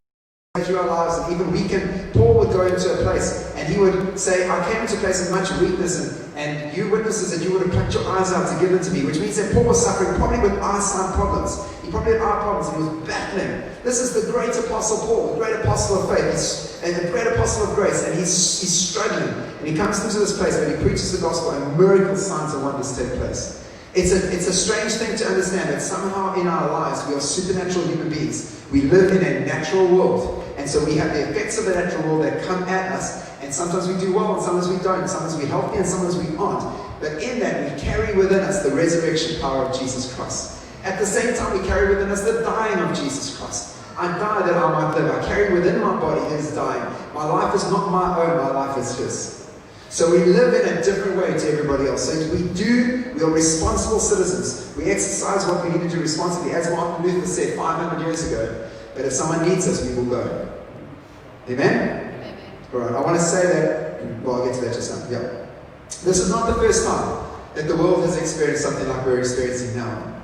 through our lives. And even we can, Paul would go into a place and he would say, I came into a place of much weakness, and you witnesses that you would have plucked your eyes out to give it to me, which means that Paul was suffering probably with eyesight problems. He probably had eye problems and he was battling. This is the great apostle Paul, the great apostle of faith, and the great apostle of grace, and he's struggling. And he comes into this place where he preaches the gospel and miracles, signs and wonders take place. It's a strange thing to understand that somehow in our lives we are supernatural human beings. We live in a natural world, and so we have the effects of the natural world that come at us, and sometimes we do well and sometimes we don't, sometimes we're healthy and sometimes we aren't. But in that we carry within us the resurrection power of Jesus Christ. At the same time we carry within us the dying of Jesus Christ. I die that I might live. I carry within my body His dying. My life is not my own, my life is His. So we live in a different way to everybody else. So we are responsible citizens. We exercise what we need to do responsibly, as Martin Luther said 500 years ago. But if someone needs us, we will go. Amen? Amen. All right, I want to say that, well, I'll get to that just now. Yeah. This is not the first time that the world has experienced something like we're experiencing now.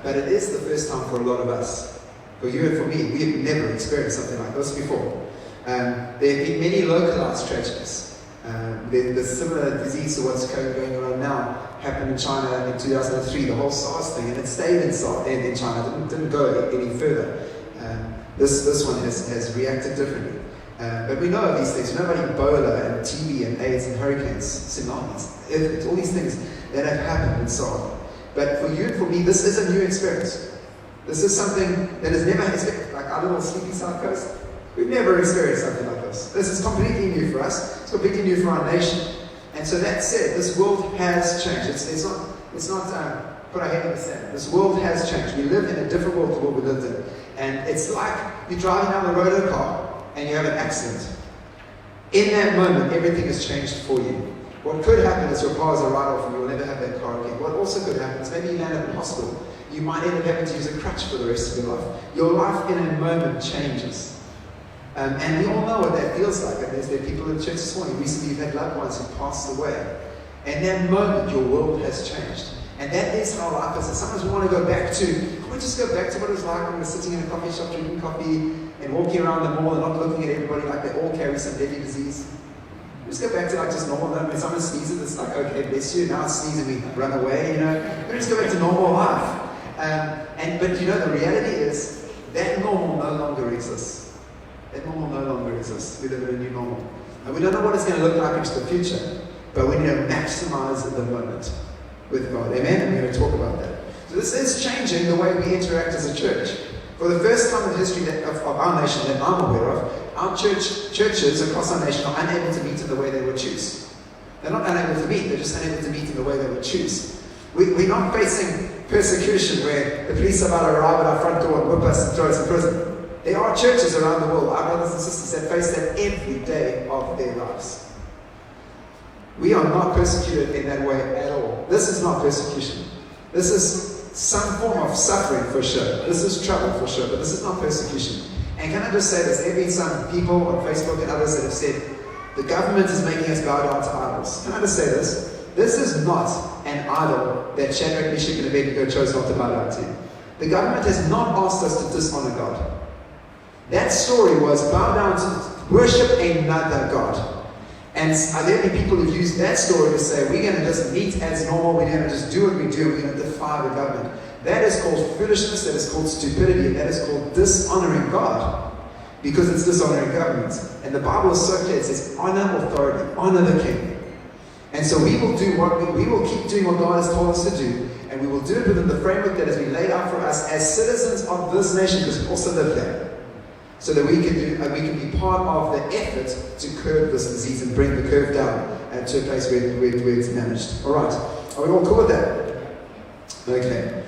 But it is the first time for a lot of us. For you and for me, we have never experienced something like this before. There have been many localized tragedies. The similar disease to what's going on now happened in China in 2003, the whole SARS thing, and it stayed in China, didn't go any further. This one has reacted differently. But we know of these things. We know about Ebola and TB and AIDS and hurricanes, tsunamis, earthquakes, all these things that have happened and so on. But for you and for me, this is a new experience. This is something that has never experienced, like our little sleepy South Coast. We've never experienced something like this. This is completely new for us. It's completely new for our nation. And so that said, this world has changed. It's not put our head in the sand. This world has changed. We live in a different world to what we lived in. And it's like you're driving down the road in a car and you have an accident. In that moment, everything has changed for you. What could happen is your car is a write-off and you will never have that car again. What also could happen is maybe you land up in hospital. You might end up having to use a crutch for the rest of your life. Your life in a moment changes. And we all know what that feels like. And there are people in church this morning. Recently you've had loved ones who passed away. And that moment, your world has changed. And that is how life is. And sometimes we want to go back to, can we just go back to what it was like when we were sitting in a coffee shop drinking coffee and walking around the mall and not looking at everybody like they all carry some deadly disease? Just go back to like just normal. When someone sneezes, it's like, okay, bless you. Now it's sneezing, we run away, you know. We just go back to normal life. But you know, the reality is that normal no longer exists. That normal no longer exists. We live in a new normal. And we don't know what it's going to look like into the future, but we need to maximize the moment with God. Amen? And we're going to talk about that. So this is changing the way we interact as a church. For the first time in the history of our nation that I'm aware of, our churches across our nation are unable to meet in the way they would choose. They're not unable to meet, they're just unable to meet in the way they would choose. We're not facing persecution where the police are about to arrive at our front door and whip us and throw us in prison. There are churches around the world, our brothers and sisters, that face that every day of their lives. We are not persecuted in that way at all. This is not persecution. This is some form of suffering for sure. This is trouble for sure, but this is not persecution. And can I just say this? There have been some people on Facebook and others that have said, the government is making us bow down to idols. Can I just say this? This is not an idol that Shadrach, Meshach, and Abednego chose not to bow down to. The government has not asked us to dishonor God. That story was bow down to worship another God. And there have been people who've used that story to say, we're going to just meet as normal, we're going to just do what we do, we're going to defy the government. That is called foolishness, that is called stupidity, and that is called dishonoring God. Because it's dishonoring government. And the Bible is so clear, it says, honor authority, honor the king. And so we will keep doing what God has told us to do, and we will do it within the framework that has been laid out for us as citizens of this nation, because we also live there. So that we can be part of the effort to curb this disease and bring the curve down to a place where it's managed. All right. Are we all cool with that? Okay.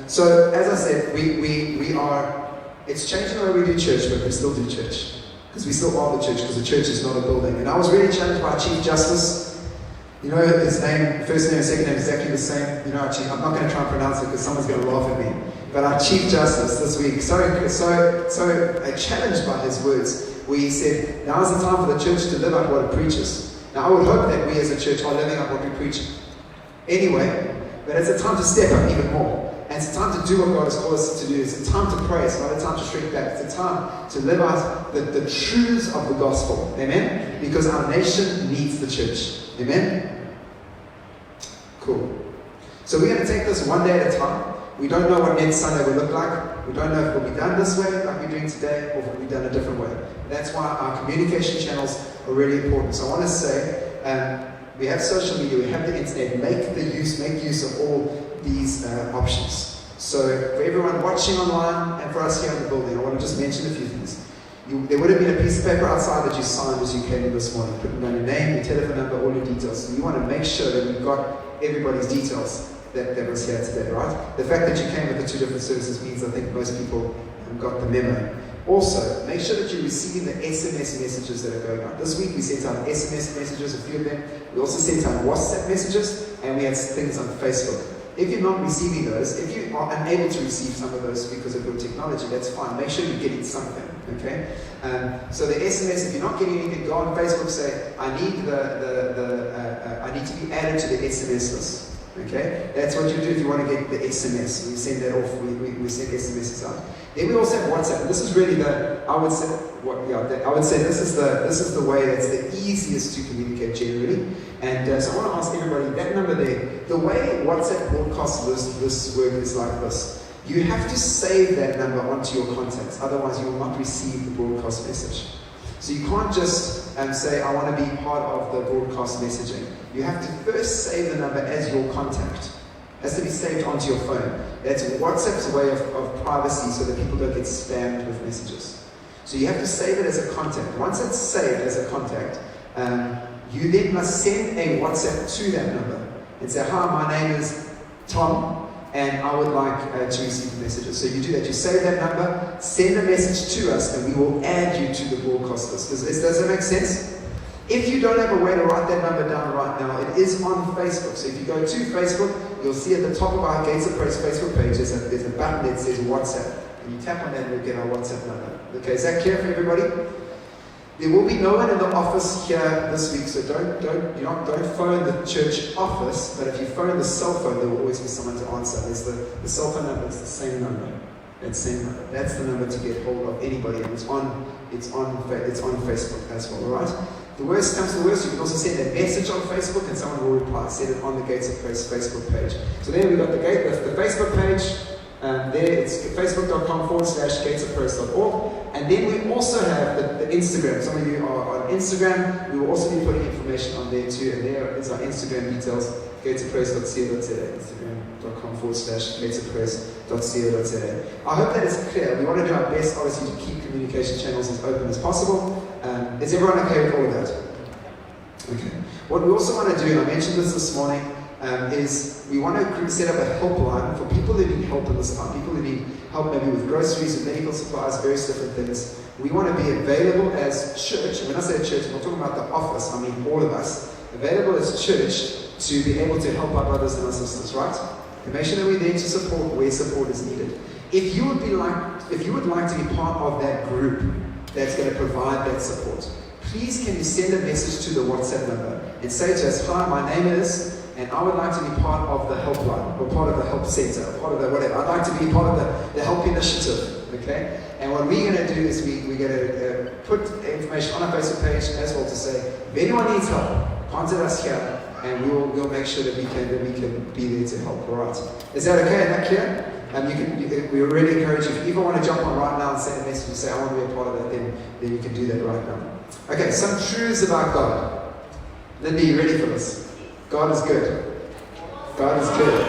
So as I said, we are. It's changing the way we do church, but we still do church because we still are the church, because the church is not a building. And I was really challenged by Chief Justice. You know his name, first name and second name is exactly the same. You know, I'm not going to try and pronounce it because someone's going to laugh at me. But our Chief Justice this week, so challenged by his words, where he said, now is the time for the church to live out what it preaches. Now I would hope that we as a church are living out what we preach anyway, but it's a time to step up even more. And it's a time to do what God has called us to do. It's a time to pray. It's not a time to shrink back. It's a time to live out the truths of the gospel. Amen? Because our nation needs the church. Amen? Cool. So we're going to take this one day at a time. We don't know what next Sunday will look like. We don't know if it will be done this way, like we're doing today, or if it will be done a different way. That's why our communication channels are really important. So I want to say, we have social media, we have the internet. Make use of all these options. So for everyone watching online and for us here in the building, I want to just mention a few things. There would have been a piece of paper outside that you signed as you came in this morning, putting down your name, your telephone number, all your details. So you want to make sure that we've got everybody's details that was here today, right? The fact that you came with the two different services means I think most people got the memo. Also, make sure that you're receiving the SMS messages that are going out. This week we sent out SMS messages, a few of them. We also sent out WhatsApp messages, and we had things on Facebook. If you're not receiving those, if you are unable to receive some of those because of your technology, that's fine. Make sure you're getting something, okay? So the SMS, if you're not getting anything, go on Facebook, say, I need I need to be added to the SMS list. Okay, that's what you do if you want to get the SMS. We send that off. We send SMSs out. Then we also have WhatsApp. And this is really I would say this is the way that's the easiest to communicate generally. And so I want to ask everybody that number there. The way WhatsApp broadcasts this work is like this. You have to save that number onto your contacts. Otherwise, you will not receive the broadcast message. So you can't just say, I want to be part of the broadcast messaging. You have to first save the number as your contact. It has to be saved onto your phone. That's WhatsApp's way of privacy so that people don't get spammed with messages. So you have to save it as a contact. Once it's saved as a contact, you then must send a WhatsApp to that number and say, hi, my name is Tom, and I would like to receive messages. So you do that. You save that number, send a message to us, and we will add you to the broadcast list. Does that make sense? If you don't have a way to write that number down right now, it is on Facebook. So if you go to Facebook, you'll see at the top of our Gates of Praise Facebook page, there's a button that says WhatsApp. And you tap on that and you'll get our WhatsApp number. Okay, is that clear for everybody? There will be no one in the office here this week, so don't phone the church office, but if you phone the cell phone, there will always be someone to answer. There's the cell phone number is the same number. That's the number to get hold of anybody, and it's on Facebook as well, alright? The worst comes to the worst, you can also send a message on Facebook and someone will reply. Send it on the Gates of Praise Facebook page. So there we've got the Facebook page. There it's facebook.com/gatesofpraise.org. And then we also have the Instagram. Some of you are on Instagram. We will also be putting information on there too. And there is our Instagram details, gatesofpraise.co.za. Instagram.com/gatesofpraise.co.za. I hope that is clear. We want to do our best, obviously, to keep communication channels as open as possible. Is everyone okay with all of that? Okay. What we also want to do, and I mentioned this morning, is we want to set up a helpline for people who need help in this time. People who need help maybe with groceries and medical supplies, various different things. We want to be available as church. And when I say church, I'm not talking about the office, I mean all of us. Available as church to be able to help our brothers and our sisters, right? And make sure that we're there to support where support is needed. If you would like to be part of that group that's going to provide that support, please can you send a message to the WhatsApp number and say to us, hi, my name is, and I would like to be part of the helpline, or part of the help center, or part of the whatever. I'd like to be part of the help initiative, okay? And what we're going to do is we're going to put information on our Facebook page as well to say, if anyone needs help, contact us here, and we'll make sure that we can be there to help. All right? Is that okay? Is that clear? We really encourage you. If you want to jump on right now and send a message and say, I want to be a part of that, then you can do that right now. Okay, some truths about God. Lindy, you ready for this? God is good. God is good.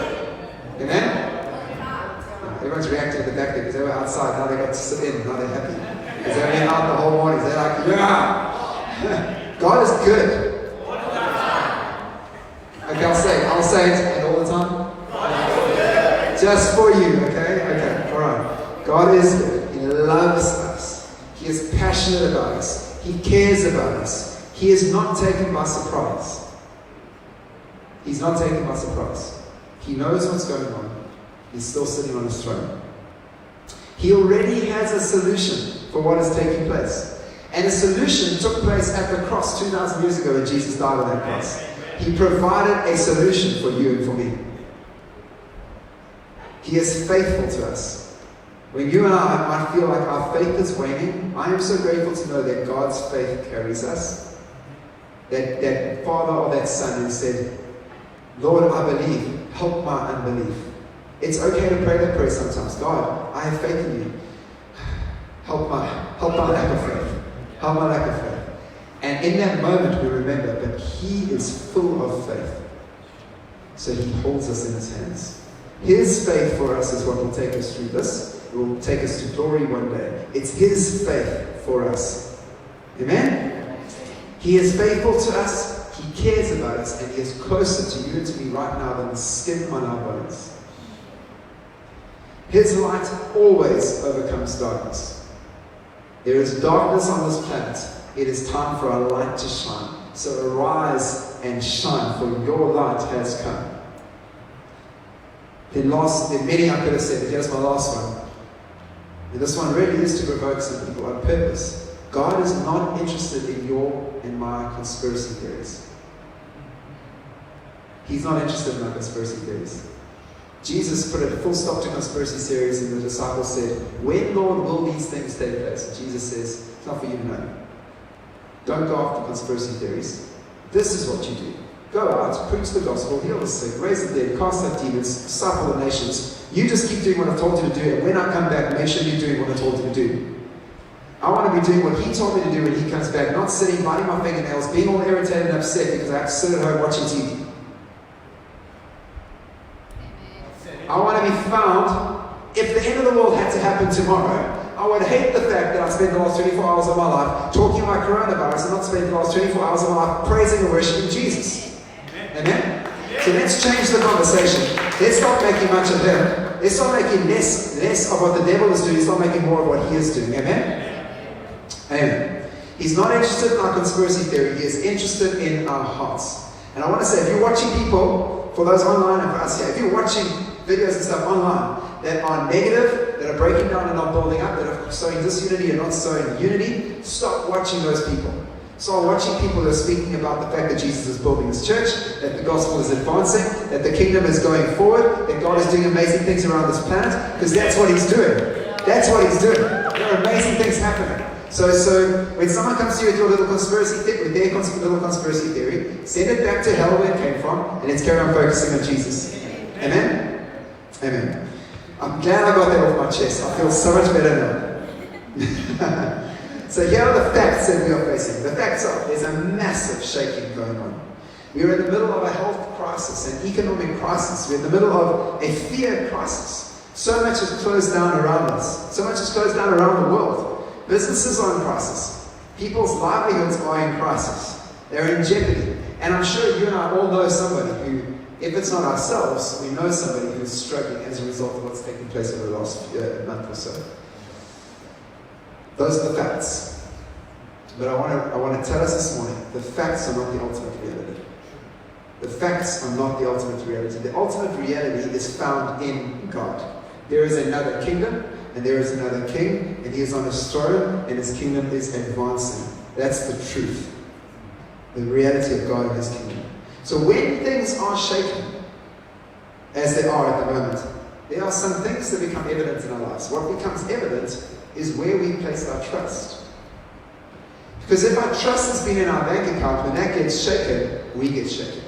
Amen? Everyone's reacting at the back there because they were outside. Now they got to sit in. Now they're happy. Because they've been out the whole morning. They're like, yeah! God is good. Okay, I'll say it and all the time. Just for you, okay? Okay, alright. God is good. He loves us. He is passionate about us. He cares about us. He is not taken by surprise. He's not taken by surprise. He knows what's going on. He's still sitting on his throne. He already has a solution for what is taking place. And the solution took place at the cross 2,000 years ago when Jesus died on that cross. He provided a solution for you and for me. He is faithful to us. When you and I might feel like our faith is waning, I am so grateful to know that God's faith carries us. That Father or that Son has said, Lord, I believe, help my unbelief. It's okay to pray that prayer sometimes. God, I have faith in you. Help my lack of faith. Help my lack of faith. And in that moment we remember, but He is full of faith. So He holds us in His hands. His faith for us is what will take us through this. It will take us to glory one day. It's His faith for us. Amen? He is faithful to us. He cares about us. And He is closer to you and to me right now than the skin on our bones. His light always overcomes darkness. There is darkness on this planet. It is time for our light to shine. So arise and shine, for your light has come. There are many I could have said, but here's my last one. And this one really is to provoke some people on purpose. God is not interested in your and my conspiracy theories. He's not interested in our conspiracy theories. Jesus put a full stop to conspiracy theories, and the disciples said, when, Lord, will these things take place? And Jesus says, it's not for you to know. Don't go after conspiracy theories. This is what you do. Go out, preach the gospel, heal the sick, raise the dead, cast out demons, disciple the nations. You just keep doing what I've told you to do, and when I come back, make sure you're doing what I told you to do. I want to be doing what He told me to do when He comes back, not sitting, biting my fingernails, being all irritated and upset because I have to sit at home watching TV. I be found if the end of the world had to happen tomorrow? I would hate the fact that I spent the last 24 hours of my life talking about coronavirus and not spend the last 24 hours of my life praising and worshiping Jesus. Amen? So let's change the conversation. Let's stop making much of him. Let's start making less of what the devil is doing. Start making more of what he is doing. Amen? Amen. He's not interested in our conspiracy theory. He is interested in our hearts. And I want to say, if you're watching people, for those online and for us here, if you're watching videos and stuff online that are negative, that are breaking down and not building up, that are sowing disunity and not sowing unity, stop watching those people. Start watching people who are speaking about the fact that Jesus is building his church, that the gospel is advancing, that the kingdom is going forward, that God is doing amazing things around this planet, because that's what he's doing. That's what he's doing. There are amazing things happening. So when someone comes to you with your little conspiracy theory, with their little conspiracy theory, send it back to hell where it came from, and let's carry on focusing on Jesus. Amen? Amen. I'm glad I got that off my chest. I feel so much better now. So here are the facts that we are facing. The facts are, there's a massive shaking going on. We are in the middle of a health crisis, an economic crisis. We're in the middle of a fear crisis. So much has closed down around us. So much has closed down around the world. Businesses are in crisis. People's livelihoods are in crisis. They're in jeopardy. And I'm sure you and I all know somebody who, if it's not ourselves, we know somebody who's struggling as a result of what's taking place over the last month or so. Those are the facts. But I want to tell us this morning, the facts are not the ultimate reality. The facts are not the ultimate reality. The ultimate reality is found in God. There is another kingdom, and there is another king, and he is on his throne, and his kingdom is advancing. That's the truth. The reality of God and his kingdom. So when things are shaken, as they are at the moment, there are some things that become evident in our lives. What becomes evident is where we place our trust. Because if our trust has been in our bank account, when that gets shaken, we get shaken.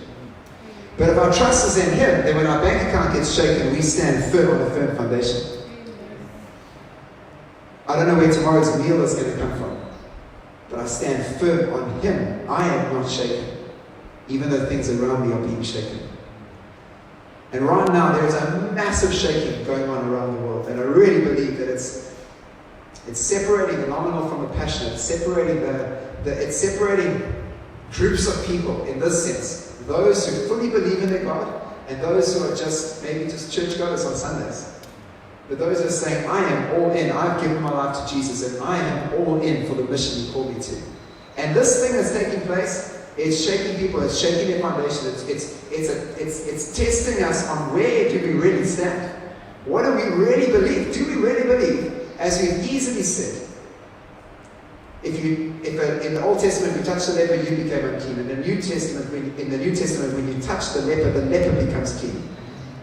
But if our trust is in him, then when our bank account gets shaken, we stand firm on a firm foundation. I don't know where tomorrow's meal is going to come from, but I stand firm on him. I am not shaken, even though things around me are being shaken. And right now, there is a massive shaking going on around the world, and I really believe that it's separating the nominal from the passionate. It's separating groups of people in this sense. Those who fully believe in their God, and those who are maybe just churchgoers on Sundays. But those who are saying, I am all in, I've given my life to Jesus, and I am all in for the mission He called me to. And this thing that's taking place, it's shaking people, it's shaking their foundation, it's testing us on where do we really stand. What do we really believe? Do we really believe, as we've easily said, if in the Old Testament you touched the leper, you became unclean. In the New Testament, when you touch the leper becomes clean.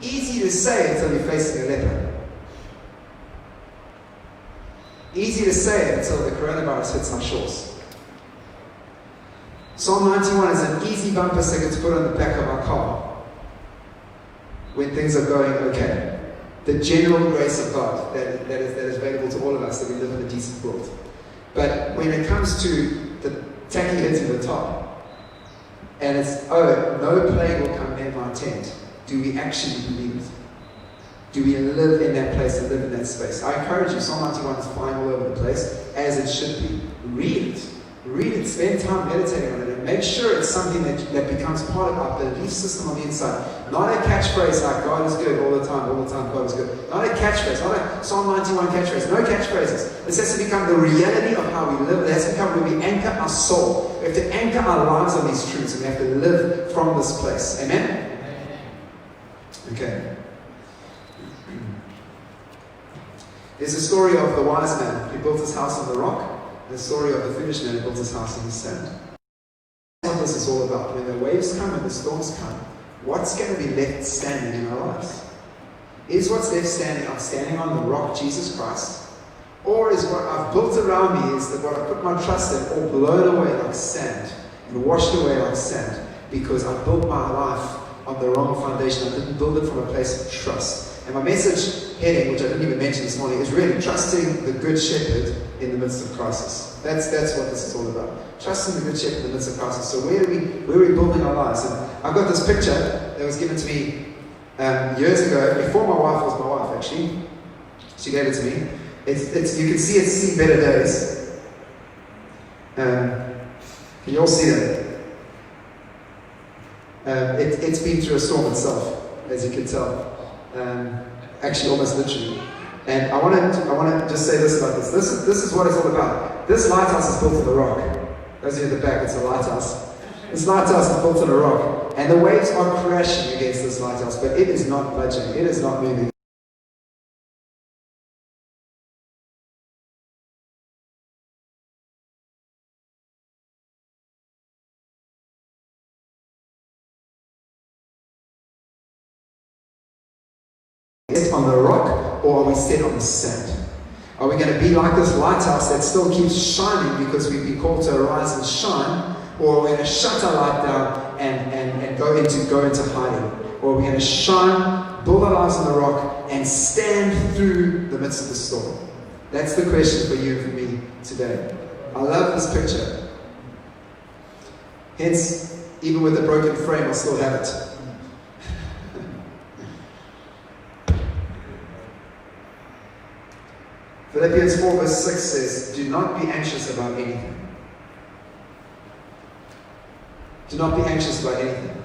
Easy to say until you're facing a leper. Easy to say until the coronavirus hits our shores. Psalm 91 is an easy bumper sticker to put on the back of our car when things are going okay. The general grace of God that is available to all of us, that we live in a decent world. But when it comes to the tacky hit in the top, and it's, no plague will come near my tent, do we actually believe it? Do we live in that place and live in that space? I encourage you, Psalm 91 is flying all over the place, as it should be. Read it. Read it. Spend time meditating on it. And make sure it's something that becomes part of our belief system on the inside. Not a catchphrase like God is good all the time, God is good. Not a catchphrase, not a Psalm 91 catchphrase. No catchphrases. This has to become the reality of how we live. It has to become where we anchor our soul. We have to anchor our lives on these truths, and we have to live from this place. Amen? Okay. There's a story of the wise man who built his house on the rock, and the story of the foolish man who built his house on the sand. That's what this is all about. When the waves come and the storms come, what's going to be left standing in our lives? Is what's left standing on the rock, Jesus Christ? Or is what I've built around me, is that what I put my trust in, all blown away like sand, and washed away like sand, because I built my life on the wrong foundation. I didn't build it from a place of trust. And my message heading, which I didn't even mention this morning, is really trusting the Good Shepherd in the midst of crisis. That's what this is all about. Trusting the Good Shepherd in the midst of crisis. So where are we building our lives? And I've got this picture that was given to me Years ago, before my wife was my wife, actually, she gave it to me. You can see it's seen better days. Can you all see that? It's been through a storm itself, as you can tell. Actually, almost literally. And I want to just say this about this. This is what it's all about. This lighthouse is built on the rock. Those of you at the back, it's a lighthouse. This lighthouse is built on a rock. And the waves are crashing against this lighthouse, but it is not budging. It is not moving. On the rock, or are we set on the sand? Are we going to be like this lighthouse that still keeps shining because we've been called to arise and shine, or are we going to shut our light down and go into hiding? Or are we going to shine, build our lives on the rock, and stand through the midst of the storm? That's the question for you and for me today. I love this picture. Hence, even with a broken frame, I still have it. Philippians 4 verse 6 says, do not be anxious about anything. Do not be anxious about anything.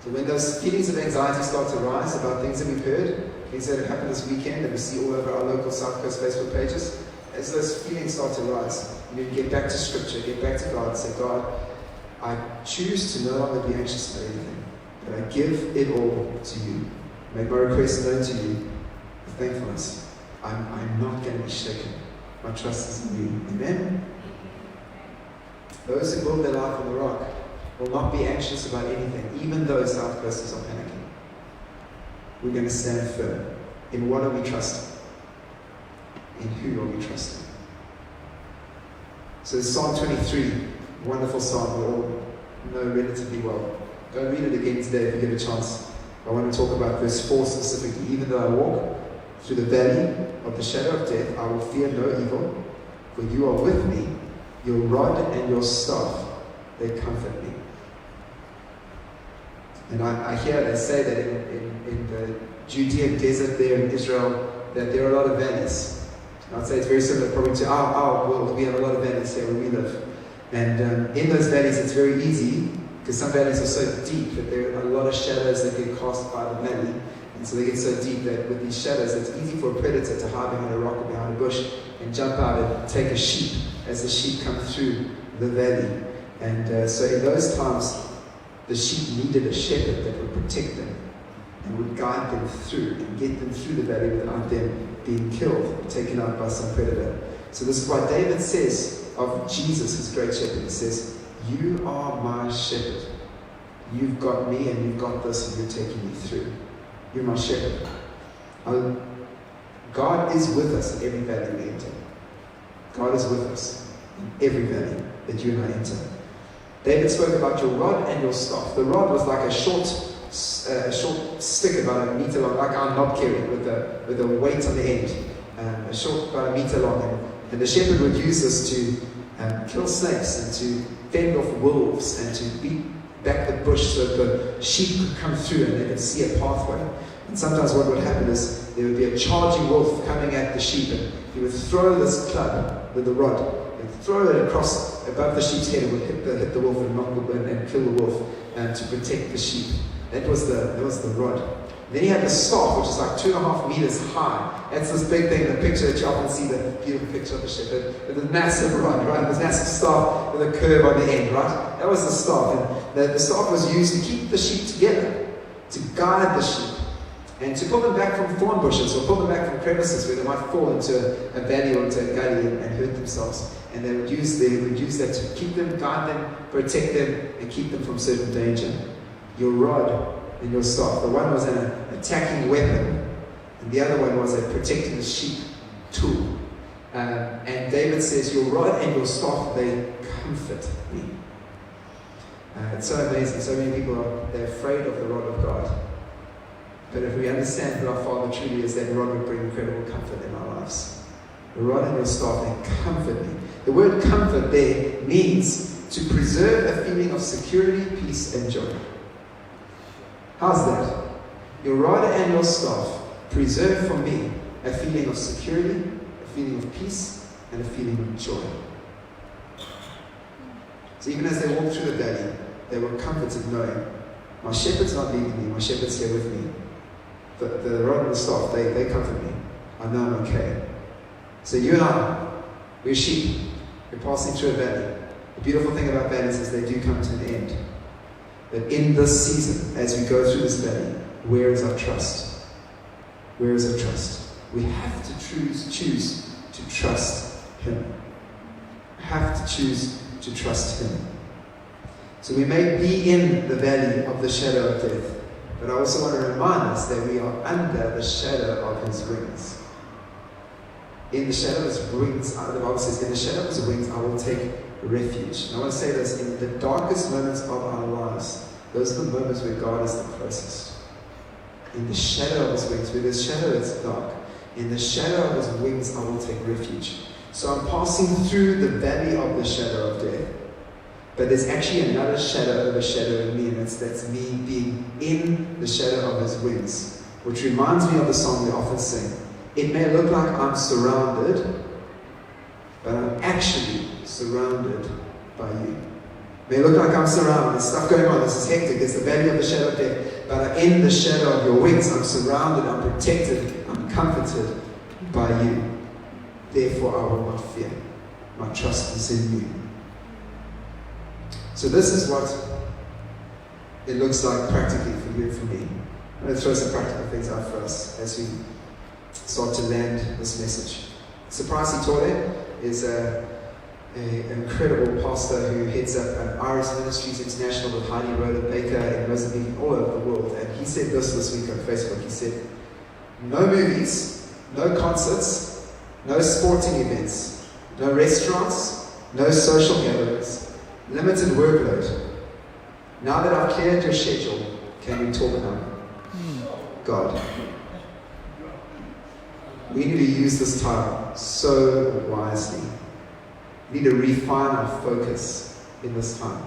So when those feelings of anxiety start to rise about things that we've heard, things that have happened this weekend that we see all over our local South Coast Facebook pages, as those feelings start to rise, you need to get back to Scripture, get back to God and say, God, I choose to no longer be anxious about anything, but I give it all to you. Make my request known to you with thankfulness. I'm not going to be shaken. My trust is in you. Amen? Those who build their life on the rock will not be anxious about anything, even though South Coasters are panicking. We're going to stand firm. In what are we trusting? In who are we trusting? So Psalm 23, wonderful psalm we all know relatively well. Go read it again today if you get a chance. I want to talk about verse 4 specifically. Even though I walk through the valley of the shadow of death, I will fear no evil, for you are with me. Your rod and your staff, they comfort me. And I hear they say that in the Judean desert there in Israel, that there are a lot of valleys. And I'd say it's very similar probably to our world. We have a lot of valleys here where we live. And in those valleys, it's very easy, because some valleys are so deep that there are a lot of shadows that get cast by the valley. And so they get so deep that with these shadows, it's easy for a predator to hide behind a rock or behind a bush and jump out and take a sheep as the sheep come through the valley. And so in those times, the sheep needed a shepherd that would protect them and would guide them through and get them through the valley without them being killed or taken out by some predator. So this is why David says of Jesus, his great shepherd, he says, you are my shepherd. You've got me and you've got this and you're taking me through. You're my shepherd. God is with us in every valley we enter. God is with us in every valley that you and I enter. David spoke about your rod and your staff. The rod was like a short stick about a meter long, like our knob carry with a weight on the end, a short about a meter long. And the shepherd would use this to kill snakes and to fend off wolves and to beat back the bush so the sheep could come through and they could see a pathway. And sometimes what would happen is there would be a charging wolf coming at the sheep, and he would throw this club with the rod and throw it across above the sheep's head and would hit the wolf and knock and kill the wolf to protect the sheep. That was the rod. Then he had the staff, which is like 2.5 meters high. That's this big thing, the picture that you often see, the beautiful picture of the shepherd, with the massive rod, right? This massive staff with a curve on the end, right? That was the staff. And the staff was used to keep the sheep together, to guide the sheep, and to pull them back from thorn bushes or pull them back from crevices where they might fall into a valley or into a gully and hurt themselves. And they would use that to keep them, guide them, protect them, and keep them from certain danger. Your rod and your staff. The one was an attacking weapon, and the other one was a protecting the sheep tool. And David says, your rod and your staff, they comfort me. It's so amazing. So many people they're afraid of the rod of God. But if we understand who our Father truly is, that rod would bring incredible comfort in our lives. The rod and your staff, they comfort me. The word comfort there means to preserve a feeling of security, peace, and joy. How's that? Your rod and your staff preserve for me a feeling of security, a feeling of peace, and a feeling of joy. So even as they walked through the valley, they were comforted knowing, my shepherd's not leaving me, my shepherd's here with me. The rod and the staff, they comfort me. I know I'm okay. So you and I, we're sheep. We're passing through a valley. The beautiful thing about valleys is they do come to an end. But in this season, as we go through this valley, where is our trust? Where is our trust? We have to choose to trust Him. We have to choose to trust Him. So we may be in the valley of the shadow of death, but I also want to remind us that we are under the shadow of His wings. In the shadow of His wings, the Bible says, in the shadow of His wings I will take refuge. And I want to say this, in the darkest moments of our lives, those are the moments where God is the closest. In the shadow of His wings, where the shadow is dark, in the shadow of His wings I will take refuge. So I'm passing through the valley of the shadow of death. But there's actually another shadow overshadowing me, and that's me being in the shadow of His wings. Which reminds me of the song we often sing. It may look like I'm surrounded, but I'm actually surrounded by You. It may look like I'm surrounded, there's stuff going on, this is hectic, it's the valley of the shadow of death, but I'm in the shadow of Your wings. I'm surrounded, I'm protected, I'm comforted by You. Therefore I will not fear. My trust is in You. So this is what it looks like practically for you and for me. I'm going to throw some practical things out for us as we start to land this message. Surprise Itore is an incredible pastor who heads up an Iris Ministries International with Heidi Rhoda Baker in Mozambique and all over the world. And he said this week on Facebook. He said, no movies, no concerts, no sporting events, no restaurants, no social gatherings, limited workload. Now that I've cleared your schedule, can we talk now? God. We need to use this time so wisely. We need to refine our focus in this time.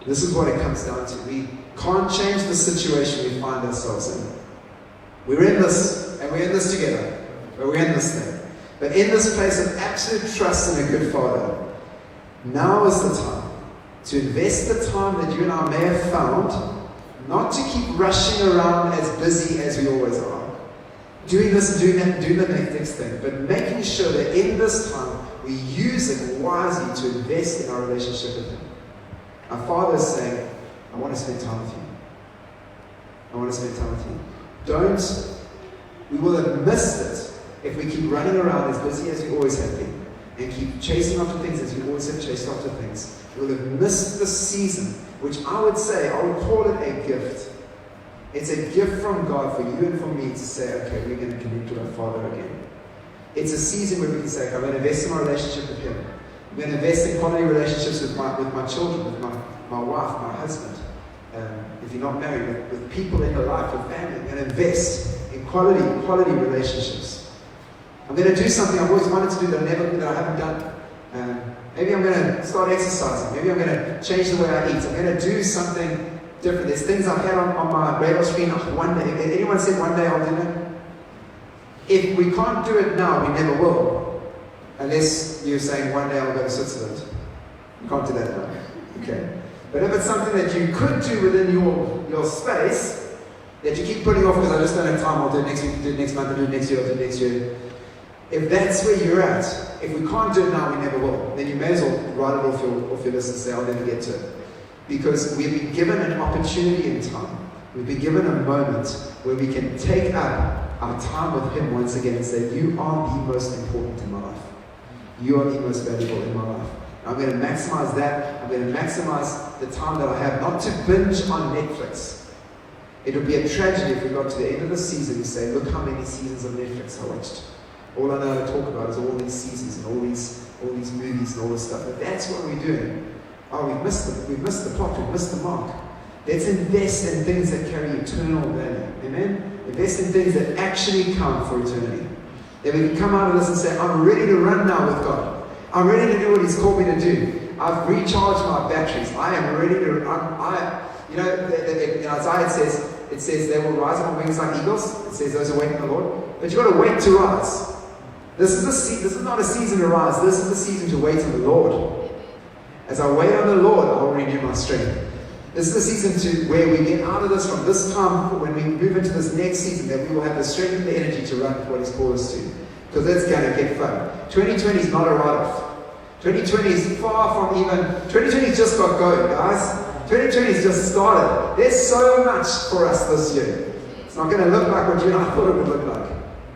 This is what it comes down to. We can't change the situation we find ourselves in. We're in this, and we're in this together. But we're in this thing. But in this place of absolute trust in a good Father, now is the time to invest the time that you and I may have found, not to keep rushing around as busy as we always are, doing this and doing that and doing the next thing, but making sure that in this time we use it wisely to invest in our relationship with Him. Our Father is saying, I want to spend time with you. I want to spend time with you. We will have missed it if we keep running around as busy as we always have been, and keep chasing after things as we always have chased after things. We'll have missed this season, which I would call it a gift. It's a gift from God for you and for me to say, okay, we're going to connect with our Father again. It's a season where we can say, okay, I'm going to invest in my relationship with Him. I'm going to invest in quality relationships with my children, with my wife, my husband. If you're not married, with people in your life, with family. I'm going to invest in quality relationships. I'm going to do something I've always wanted to do that I haven't done. Maybe I'm going to start exercising. Maybe I'm going to change the way I eat. I'm going to do something different. There's things I've had on my radar screen. One day, anyone said one day I'll do it? If we can't do it now, we never will. Unless you're saying one day I'll go to Switzerland. You can't do that now. Okay. But if it's something that you could do within your space, that you keep putting off because I just don't have time, I'll do it next week, I'll do it next month, I'll do it next year, I'll do it next year. If that's where you're at, if we can't do it now, we never will. Then you may as well write it off your list and say, I'll never get to it. Because we've been given an opportunity in time. We've been given a moment where we can take up our time with Him once again and say, you are the most important in my life. You are the most valuable in my life. I'm going to maximize that. I'm going to maximize the time that I have, not to binge on Netflix. It would be a tragedy if we got to the end of the season and say, look how many seasons of Netflix I watched. All I know to talk about is all these seasons and all these movies and all this stuff. But that's what we're doing. Oh, we've missed the plot, we've missed the mark. Let's invest in things that carry eternal value. Amen? Invest in things that actually count for eternity. That we can come out of this and say, I'm ready to run now with God. I'm ready to do what He's called me to do. I've recharged my batteries. I am ready to run. Isaiah says, it says they will rise up on wings like eagles. It says those who wait on the Lord. But you've got to wait to rise. This is not a season to rise. This is the season to wait on the Lord. As I wait on the Lord, I will renew my strength. This is the season to where we get out of this from this time, when we move into this next season, that we will have the strength and the energy to run with what He's called us to. Because that's going to get fun. 2020 is not a write-off. 2020 is far from even, 2020 has just got going, guys. 2020 has just started. There's so much for us this year. It's not going to look like what you and I thought it would look like.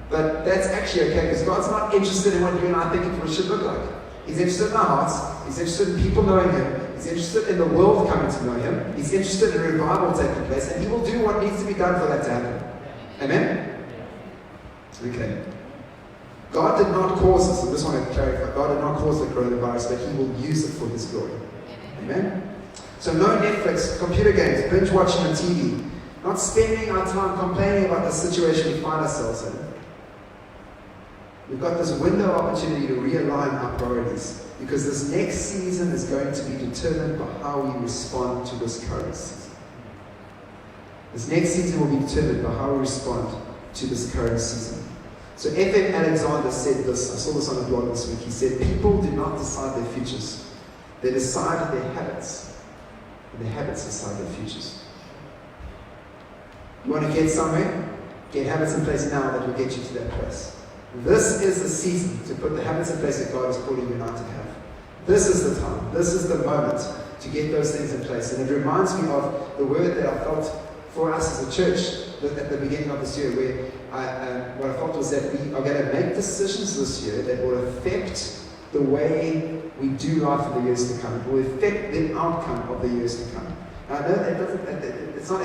But that's actually okay, because God's not interested in what you and I think it should look like. He's interested in our hearts. He's interested in people knowing Him. He's interested in the world coming to know Him. He's interested in revival taking place. And He will do what needs to be done for that to happen. Amen? Okay. God did not cause this, I just want to clarify, God did not cause the coronavirus, but He will use it for His glory. Amen? So no Netflix, computer games, binge watching on TV, not spending our time complaining about the situation we find ourselves in. We've got this window of opportunity to realign our priorities, because this next season is going to be determined by how we respond to this current season. This next season will be determined by how we respond to this current season. So F.M. Alexander said this, I saw this on a blog this week. He said, people do not decide their futures. They decide their habits. And their habits decide their futures. You want to get somewhere? Get habits in place now that will get you to that place. This is the season to put the habits in place that God is calling you and I to have. This is the time. This is the moment to get those things in place. And it reminds me of the word that I felt for us as a church at the beginning of this year, where what I felt was that we are going to make decisions this year that will affect the way we do life in the years to come. It will affect the outcome of the years to come. Now, I know that it's not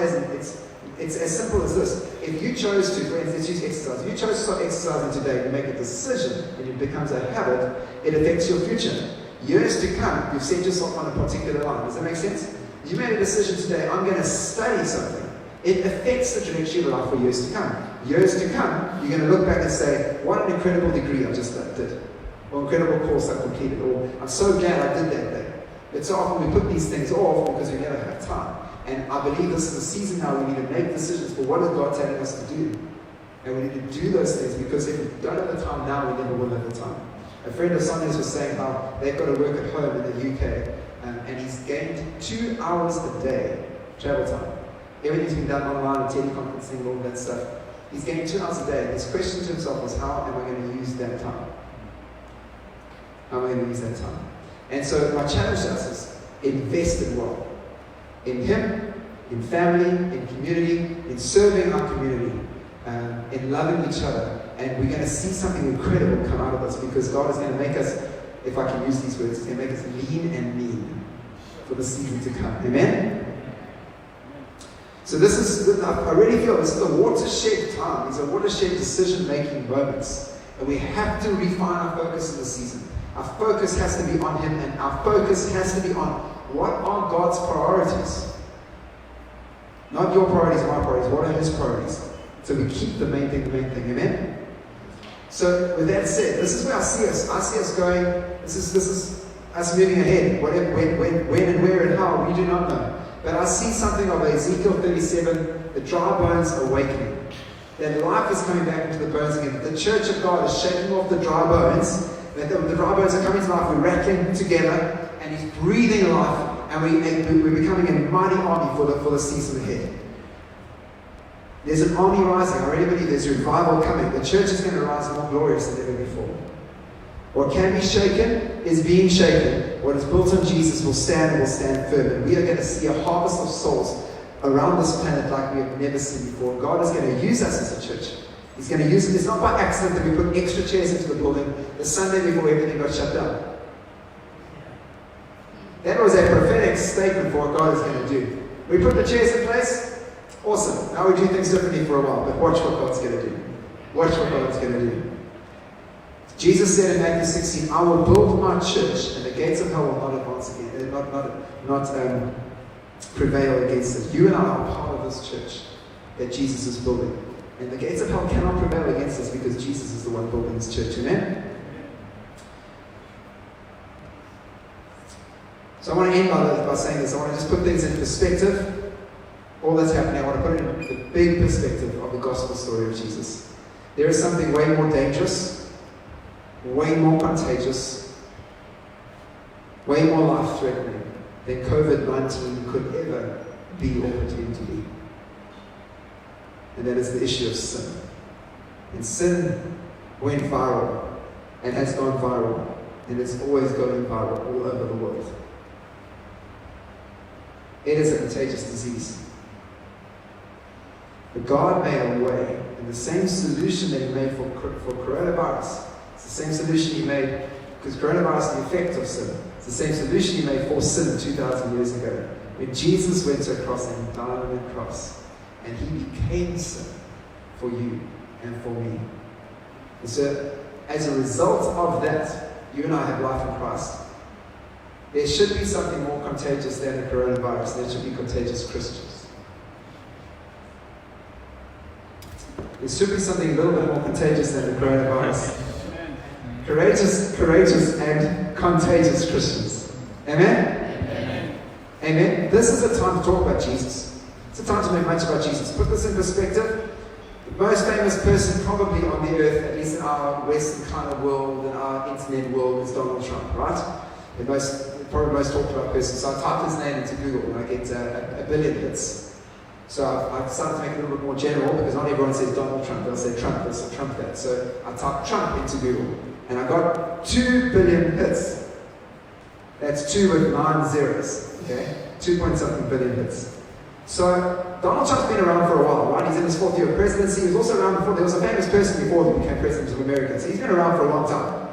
it's as simple as this. If you chose to, for instance, use exercise, if you chose to start exercising today and make a decision and it becomes a habit, it affects your future. Years to come, you've set yourself on a particular line. Does that make sense? You made a decision today, I'm going to study something. It affects the trajectory of your life for years to come. Years to come, you're going to look back and say, what an incredible degree I just did. Or incredible course I completed. Or I'm so glad I did that thing. But so often we put these things off because we never have time. And I believe this is a season now we need to make decisions for what is God telling us to do. And we need to do those things, because if we don't have the time now, we never will have the time. A friend of Sonia's was saying how they've got to work at home in the UK, and he's gained 2 hours a day travel time. Everything's been done online, teleconferencing, all that stuff. He's gained 2 hours a day. And his question to himself was, how am I going to use that time? How am I going to use that time? And so my challenge to us is invest in well. In Him, in family, in community, in serving our community, in loving each other. And we're going to see something incredible come out of this, because God is going to make us, if I can use these words, He's going to make us lean and mean for the season to come. Amen? So this is, I really feel this is a watershed time. These are watershed decision-making moments. And we have to refine our focus in this season. Our focus has to be on Him, and our focus has to be on what are God's priorities. Not your priorities, my priorities. What are His priorities? So we keep the main thing, Amen? So with that said, this is where I see us. I see us going, this is us moving ahead. When and where and how, we do not know. But I see something of Ezekiel 37, the dry bones awakening. That life is coming back into the bones again. The church of God is shaking off the dry bones. That the dry bones are coming to life. We're rattling together, and He's breathing life. And we're becoming a mighty army for the season ahead. There's an army rising. I really believe there's a revival coming. The church is going to rise more glorious than ever before. What can be shaken is being shaken. What is built on Jesus will stand firm. And we are going to see a harvest of souls around this planet like we have never seen before. God is going to use us as a church. He's going to use it. It's not by accident that we put extra chairs into the building the Sunday before everything got shut down. That was a prophetic statement for what God is going to do. We put the chairs in place. Awesome. Now we do things differently for a while, but watch what God's going to do. Watch what God's going to do. Jesus said in Matthew 16, I will build my church, and the gates of hell will not advance again, not prevail against it. You and I are part of this church that Jesus is building. And the gates of hell cannot prevail against us, because Jesus is the one building His church. Amen? So I want to end by saying this. I want to just put things in perspective. all that's happening, I want to put it in the big perspective of the gospel story of Jesus. There is something way more dangerous, way more contagious, way more life-threatening than COVID-19 could ever be or pretend to be. And that is the issue of sin. And sin went viral and has gone viral, and it's always going viral all over the world. It is a contagious disease. But God made a way, and the same solution that He made for coronavirus, it's the same solution He made, because coronavirus is the effect of sin. It's the same solution He made for sin 2,000 years ago. When Jesus went to a cross and died on the cross, and He became sin for you and for me. And so, as a result of that, you and I have life in Christ. There should be something more contagious than the coronavirus. There should be contagious Christians. There should be something a little bit more contagious than the coronavirus. Courageous and contagious Christians. Amen? Amen? Amen? This is a time to talk about Jesus. It's a time to make much about Jesus. Put this in perspective. The most famous person probably on the earth, at least in our Western kind of world, in our internet world, is Donald Trump, right? Probably most talked about person. So I typed his name into Google and I get a billion hits. So I decided to make it a little bit more general because not everyone says Donald Trump, they'll say Trump this or Trump that. So I typed Trump into Google and I got 2 billion hits. That's 2 with 9 zeros, okay? 2.something billion hits. So Donald Trump's been around for a while, right? He's in his 4th year of presidency. He was also around before. There was a famous person before he became president of America. So he's been around for a long time.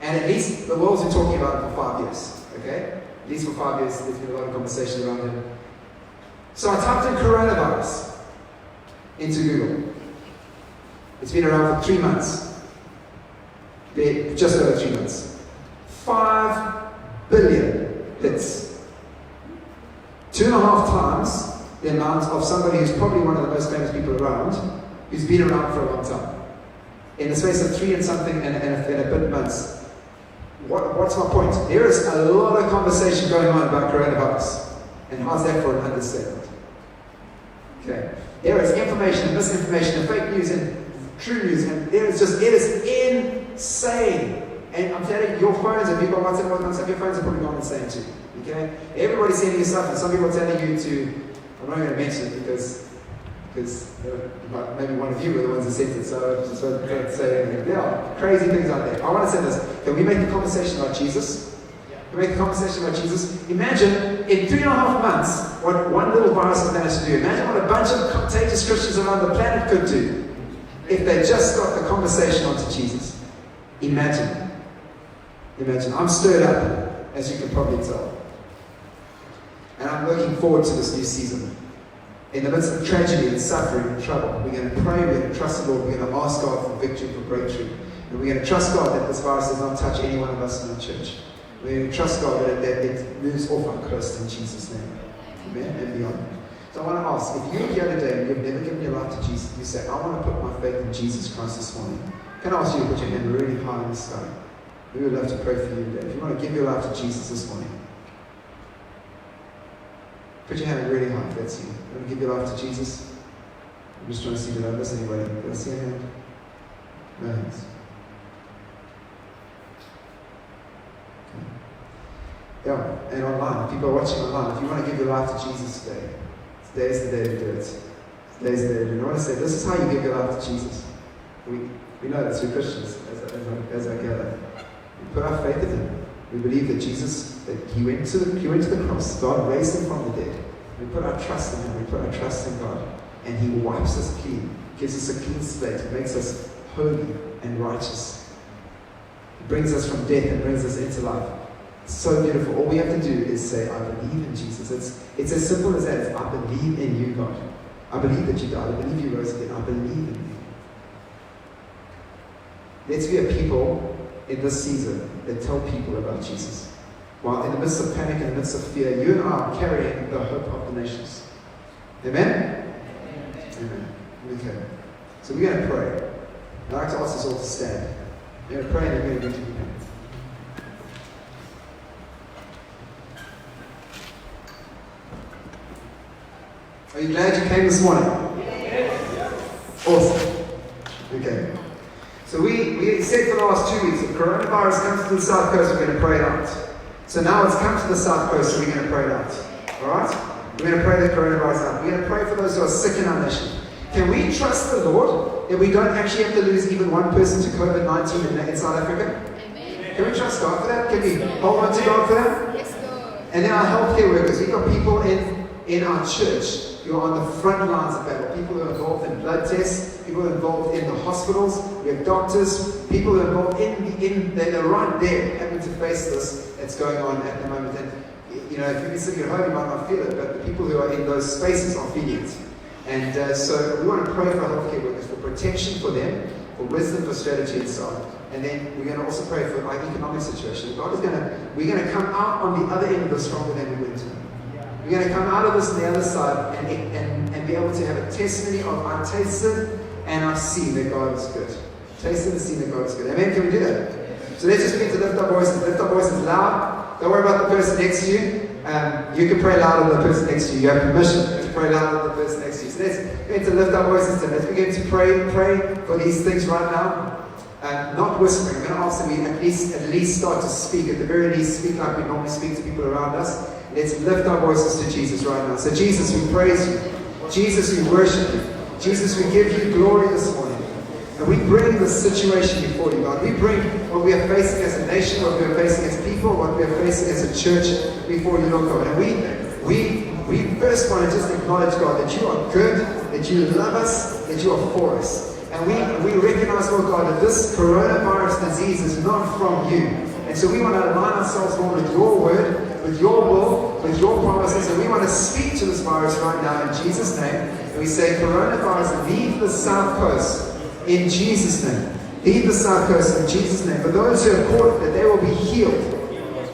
And at least the world's been talking about it for 5 years. Okay? At least for 5 years, there's been a lot of conversation around him. So I typed in coronavirus into Google. It's been around for 3 months. Just over 3 months. 5 billion hits. 2.5 times the amount of somebody who's probably one of the most famous people around, who's been around for a long time. In the space of 3 and something and a bit months. What's my point? There is a lot of conversation going on about coronavirus. And how's that for an understatement? Okay. There is information and misinformation and fake news and true news, and it is insane. And I'm telling you, your phones, if you've got WhatsApp, your phones are probably gone insane too. Okay? Everybody's sending you stuff, and some people are telling you to, I'm not going to mention it because maybe one of you were the ones who sent it, so I just won't say anything. There are crazy things out there. I want to say this. Can we make a conversation about Jesus? Can we make a conversation about Jesus? Imagine in 3.5 months what one little virus has managed to do. Imagine what a bunch of contagious Christians around the planet could do if they just got the conversation onto Jesus. Imagine. I'm stirred up, as you can probably tell. And I'm looking forward to this new season. In the midst of tragedy and suffering and trouble, we're going to pray, we're going to trust the Lord, we're going to ask God for victory, for breakthrough. And we're going to trust God that this virus does not touch any one of us in the church. We're going to trust God that it moves off our coast in Jesus' name. Amen and beyond. So I want to ask, if you're here today and you've never given your life to Jesus, you say, I want to put my faith in Jesus Christ this morning. Can I ask you to put your hand really high in the sky? We would love to pray for you today. If you want to give your life to Jesus this morning, put your hand really high if that's you. You want to give your life to Jesus? I'm just trying to see that I miss anybody. Did I see a hand? No hands. Okay. Yeah, and online, people are watching online. If you want to give your life to Jesus today, today's the day to do it. Today's the day to do it. And I want to say, this is how you give your life to Jesus. We know that through Christians, as I gather. We put our faith in Him. We believe that Jesus, that He went to the cross. God raised Him from the dead. We put our trust in Him. We put our trust in God. And He wipes us clean, gives us a clean slate, makes us holy and righteous. He brings us from death and brings us into life. It's so beautiful. All we have to do is say, I believe in Jesus. It's as simple as that. It's, I believe in you, God. I believe that you died. I believe you rose again. I believe in you. Let's be a people in this season that tell people about Jesus. While in the midst of panic, in the midst of fear, you and I are carrying the hope of the nations. Amen? Amen. Okay. So we're going to pray. I'd like to ask us all to stand. We're going to pray and then we're going to begin. Are you glad you came this morning? Awesome. Okay. So we said for the last 2 weeks, if coronavirus comes to the South Coast, we're going to pray it out. So now it's come to the South Coast, so we're going to pray it out. Alright? We're going to pray the coronavirus out. We're going to pray for those who are sick in our nation. Can we trust the Lord that we don't actually have to lose even one person to COVID-19 in South Africa? Amen. Can we trust God for that? Can we hold on to God for that? Yes, Lord. And then our healthcare workers, we've got people in our church who are on the front lines of battle. People who are involved in blood tests, people who are involved in the hospitals, we have doctors, people who are involved they're right there having to face this that's going on at the moment. And you know, if you've been sitting at home, you might not feel it, but the people who are in those spaces are feeling it. And so we want to pray for our healthcare workers, for protection for them, for wisdom, for strategy, and so on. And then we're going to also pray for our economic situation. We're going to come out on the other end of this stronger than we went in. We're going to come out of this on the other side and be able to have a testimony of I've tasted and I've seen that God is good. Tasted and seen that God is good. Amen? Can we do that? So let's just begin to lift our voices. Lift our voices loud. Don't worry about the person next to you. You can pray louder than the person next to you. You have permission to pray louder than the person next to you. So let's begin to lift our voices and let's begin to pray for these things right now. Not whispering. I'm going to ask that we at least start to speak. At the very least, speak like we normally speak to people around us. Let's lift our voices to Jesus right now. So Jesus, we praise you. Jesus, we worship you. Jesus, we give you glory this morning. And we bring this situation before you, God. We bring what we are facing as a nation, what we are facing as people, what we are facing as a church before you, Lord God. And we first want to just acknowledge, God, that you are good, that you love us, that you are for us. And we recognize, Lord God, that this coronavirus disease is not from you. And so we want to align ourselves, Lord, with your word, with your will, with your promises. And we want to speak to this virus right now in Jesus' name. And we say, coronavirus, leave the South Coast in Jesus' name. Leave the South Coast in Jesus' name. For those who have caught it, that they will be healed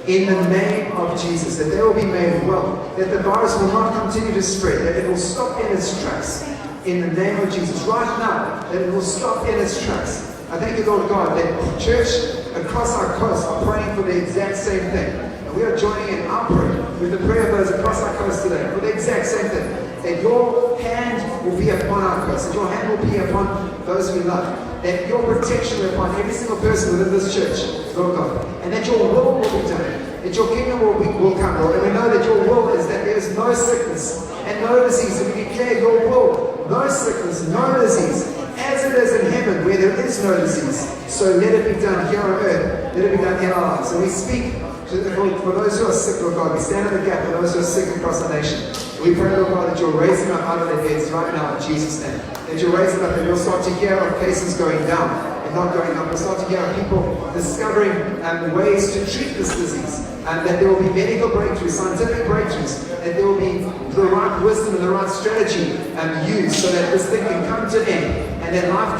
in the name of Jesus, that they will be made well, that the virus will not continue to spread, that it will stop in its tracks. In the name of Jesus, right now, that it will stop in its tracks. I thank you, Lord God, that the church across our coast are praying for the exact same thing. And we are joining in our prayer with the prayer of those across our coast today for the exact same thing. That your hand will be upon our coast, that your hand will be upon those we love, that your protection will be upon every single person within this church, Lord God, and that your will be done, that your kingdom will come, Lord. And we know that your will is that there is no sickness and no disease. And we declare your will. No sickness, no disease, as it is in heaven where there is no disease. So let it be done here on earth. Let it be done in our lives. So we speak for those who are sick, Lord God. We stand in the gap for those who are sick across our nation. We pray, Lord God, that you're raising up out of their beds right now in Jesus' name. That you're raising up and you'll start to hear of cases going down and not going up. We'll start to hear of people discovering ways to treat this disease. And that there will be medical breakthroughs, scientific breakthroughs, that there will be the right wisdom and the right strategy used so that this thing can come to an end and that life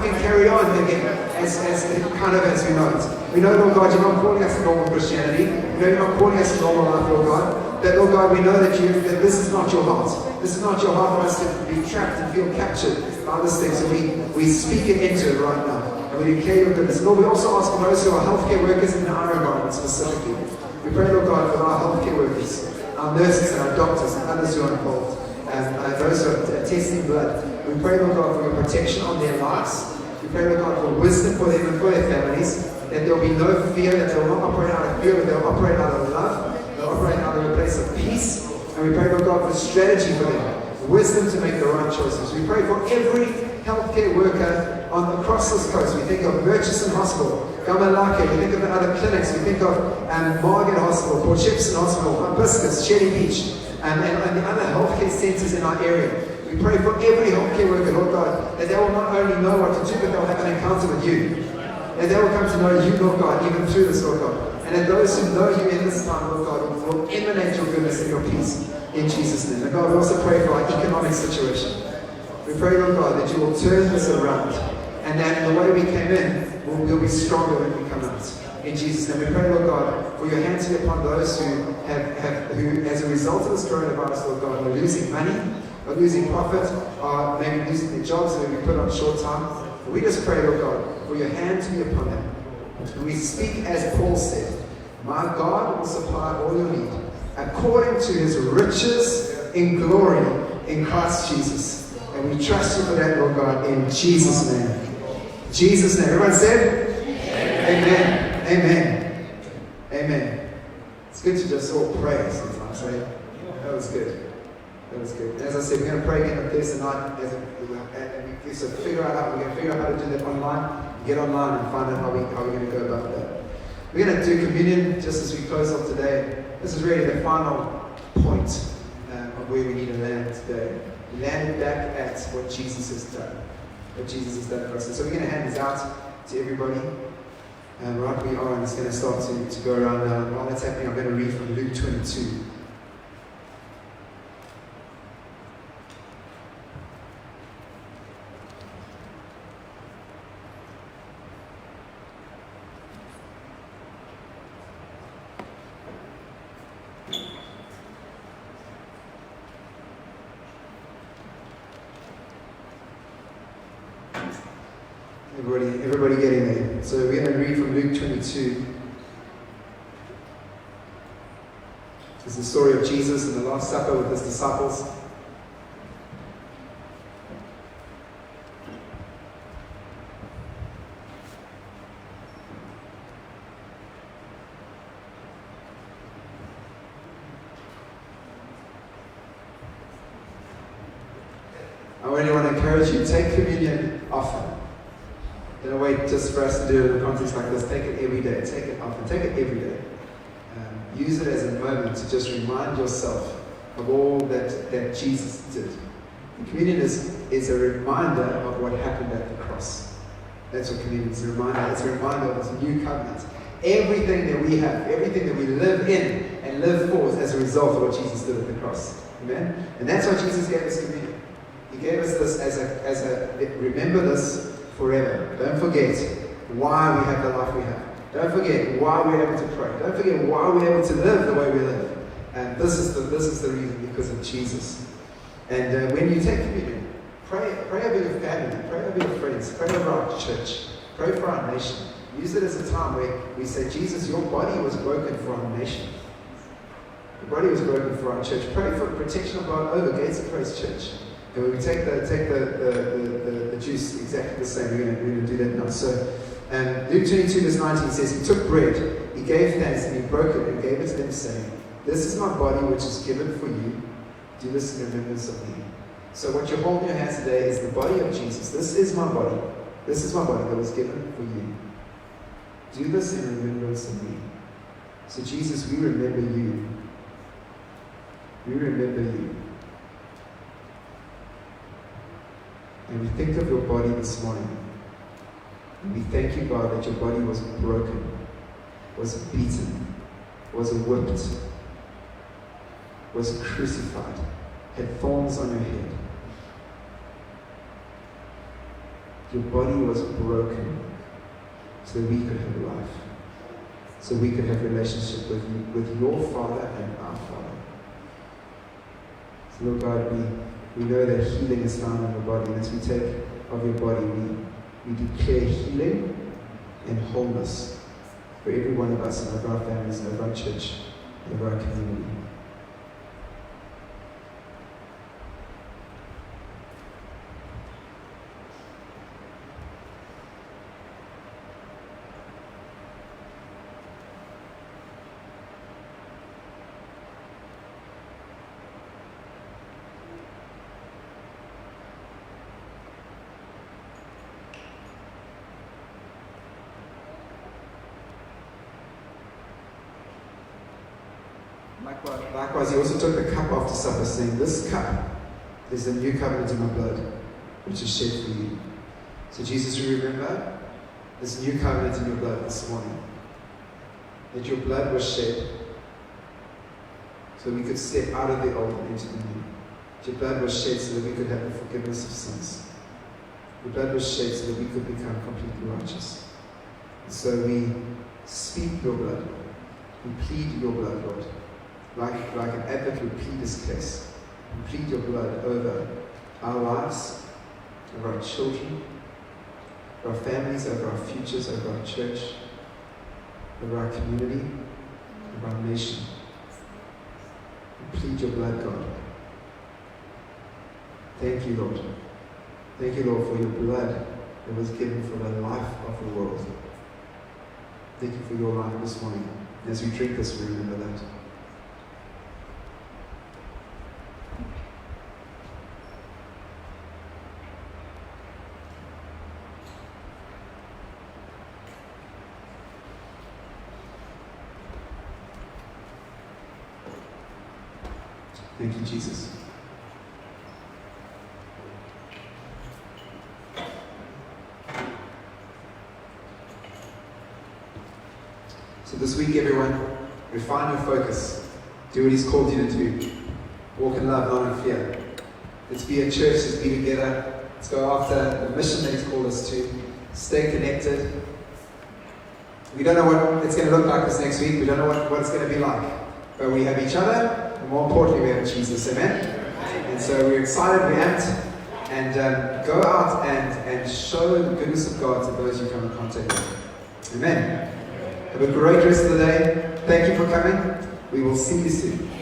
can carry on again as kind of as we know it. We know, Lord God, you're not calling us to normal Christianity. We know you're not calling us to normal life, Lord God. That, Lord God, we know that this is not your heart. This is not your heart for us to be trapped and feel captured by this thing. So we speak it into it right now. And we declare your goodness. Lord, we also ask for those who are healthcare workers in our environment specifically. We pray, Lord God, for our healthcare workers, our nurses and our doctors and others who are involved, and those who are testing blood. We pray, Lord God, for your protection on their lives. We pray, Lord God, for wisdom for them and for their families, that there will be no fear, that they will not operate out of fear, but they will operate out of love. They'll operate out of a place of peace. And we pray, Lord God, for strategy for them, wisdom to make the right choices. We pray for every healthcare worker across this coast. We think of Murchison Hospital, Gamalake, we think of the other clinics, we think of Margate Hospital, Port Shepstone Hospital, Hibiscus, Shelly Beach, and the other healthcare centres in our area. We pray for every healthcare worker, Lord God, that they will not only know what to do, but they'll have an encounter with you. That they will come to know you, Lord God, even through this, Lord God. And that those who know you in this time, Lord God, will emanate your goodness and your peace in Jesus' name. And God, we also pray for our economic situation. We pray, Lord God, that you will turn this around. And that the way we came in, we'll be stronger when we come out. In Jesus' name. We pray, Lord God, for your hand to be upon those who who, as a result of this coronavirus, Lord God, are losing money, are losing profit, are maybe losing their jobs, or maybe put on short time. And we just pray, Lord God, for your hand to be upon them. And we speak as Paul said, my God will supply all your need according to his riches in glory in Christ Jesus. And we trust you for that, Lord God, in Jesus' name. In Jesus' name. Everyone said? Amen. Amen. Amen. It's good to just all pray sometimes, right? That was good. That was good. And as I said, we're going to pray again on Thursday night. And we figure out how to do that online. Get online and find out how we're going to go about that. We're going to do communion just as we close off today. This is really the final point of where we need to land today. Land back at what Jesus has done. What Jesus has done for us. And so we're going to hand this out to everybody. Right where we are, and it's going to start to go around now. And while that's happening, I'm going to read from Luke 22. Everybody getting there. So we're going to read from Luke 22. It's the story of Jesus and the Last Supper with his disciples. I really want to encourage you, take communion often. Don't wait just for us to do it in a context like this. Take it every day. Take it often. Take it every day. Use it as a moment to just remind yourself of all that Jesus did. And communion is a reminder of what happened at the cross. That's what communion is. A reminder. It's a reminder of this new covenant. Everything that we have, everything that we live in and live for is as a result of what Jesus did at the cross. Amen? And that's why Jesus gave us communion. He gave us this as a remember this forever. Don't forget why we have the life we have. Don't forget why we're able to pray. Don't forget why we're able to live the way we live. And this is the reason, because of Jesus. And when you take communion, pray over your family, pray over your friends, pray over our church, pray for our nation. Use it as a time where we say, Jesus, your body was broken for our nation. Your body was broken for our church. Pray for protection of God over Gates of Praise Church. And when we take the juice, exactly the same. We're going to do that now. So, Luke 22 verse 19 says, he took bread, he gave thanks, and he broke it and gave it to them, saying, this is my body which is given for you. Do this in remembrance of me. So what you hold in your hands today is the body of Jesus. This is my body. This is my body that was given for you. Do this in remembrance of me. So Jesus, we remember you. We remember you. And we think of your body this morning. And we thank you, God, that your body was broken, was beaten, was whipped, was crucified, had thorns on your head. Your body was broken so that we could have life, so we could have relationship with you, with your Father and our Father. So Lord God, we know that healing is found in your body, and as we take of your body, we declare healing and wholeness for every one of us and over our families and over our church and over our community. Likewise, he also took the cup after supper, saying, this cup is the new covenant in my blood, which is shed for you. So Jesus, you remember this new covenant in your blood this morning. That your blood was shed so we could step out of the old and into the new. That your blood was shed so that we could have the forgiveness of sins. Your blood was shed so that we could become completely righteous. And so we speak your blood. We plead your blood, Lord. Like an advocate would plead his case. We plead your blood over our lives, over our children, over our families, over our futures, over our church, over our community, over our nation. We plead your blood, God. Thank you, Lord. Thank you, Lord, for your blood that was given for the life of the world. Thank you for your life this morning. As we drink this, we remember that. Thank you, Jesus. So this week, everyone, refine your focus. Do what He's called you to do. Walk in love, not in fear. Let's be a church, let's be together. Let's go after the mission that He's called us to. Stay connected. We don't know what it's going to look like this next week. We don't know what it's going to be like. But we have each other. And more importantly, we have Jesus, amen? And so we're excited, we're amped, and go out and show the goodness of God to those you come in contact with. Amen. Have a great rest of the day. Thank you for coming. We will see you soon.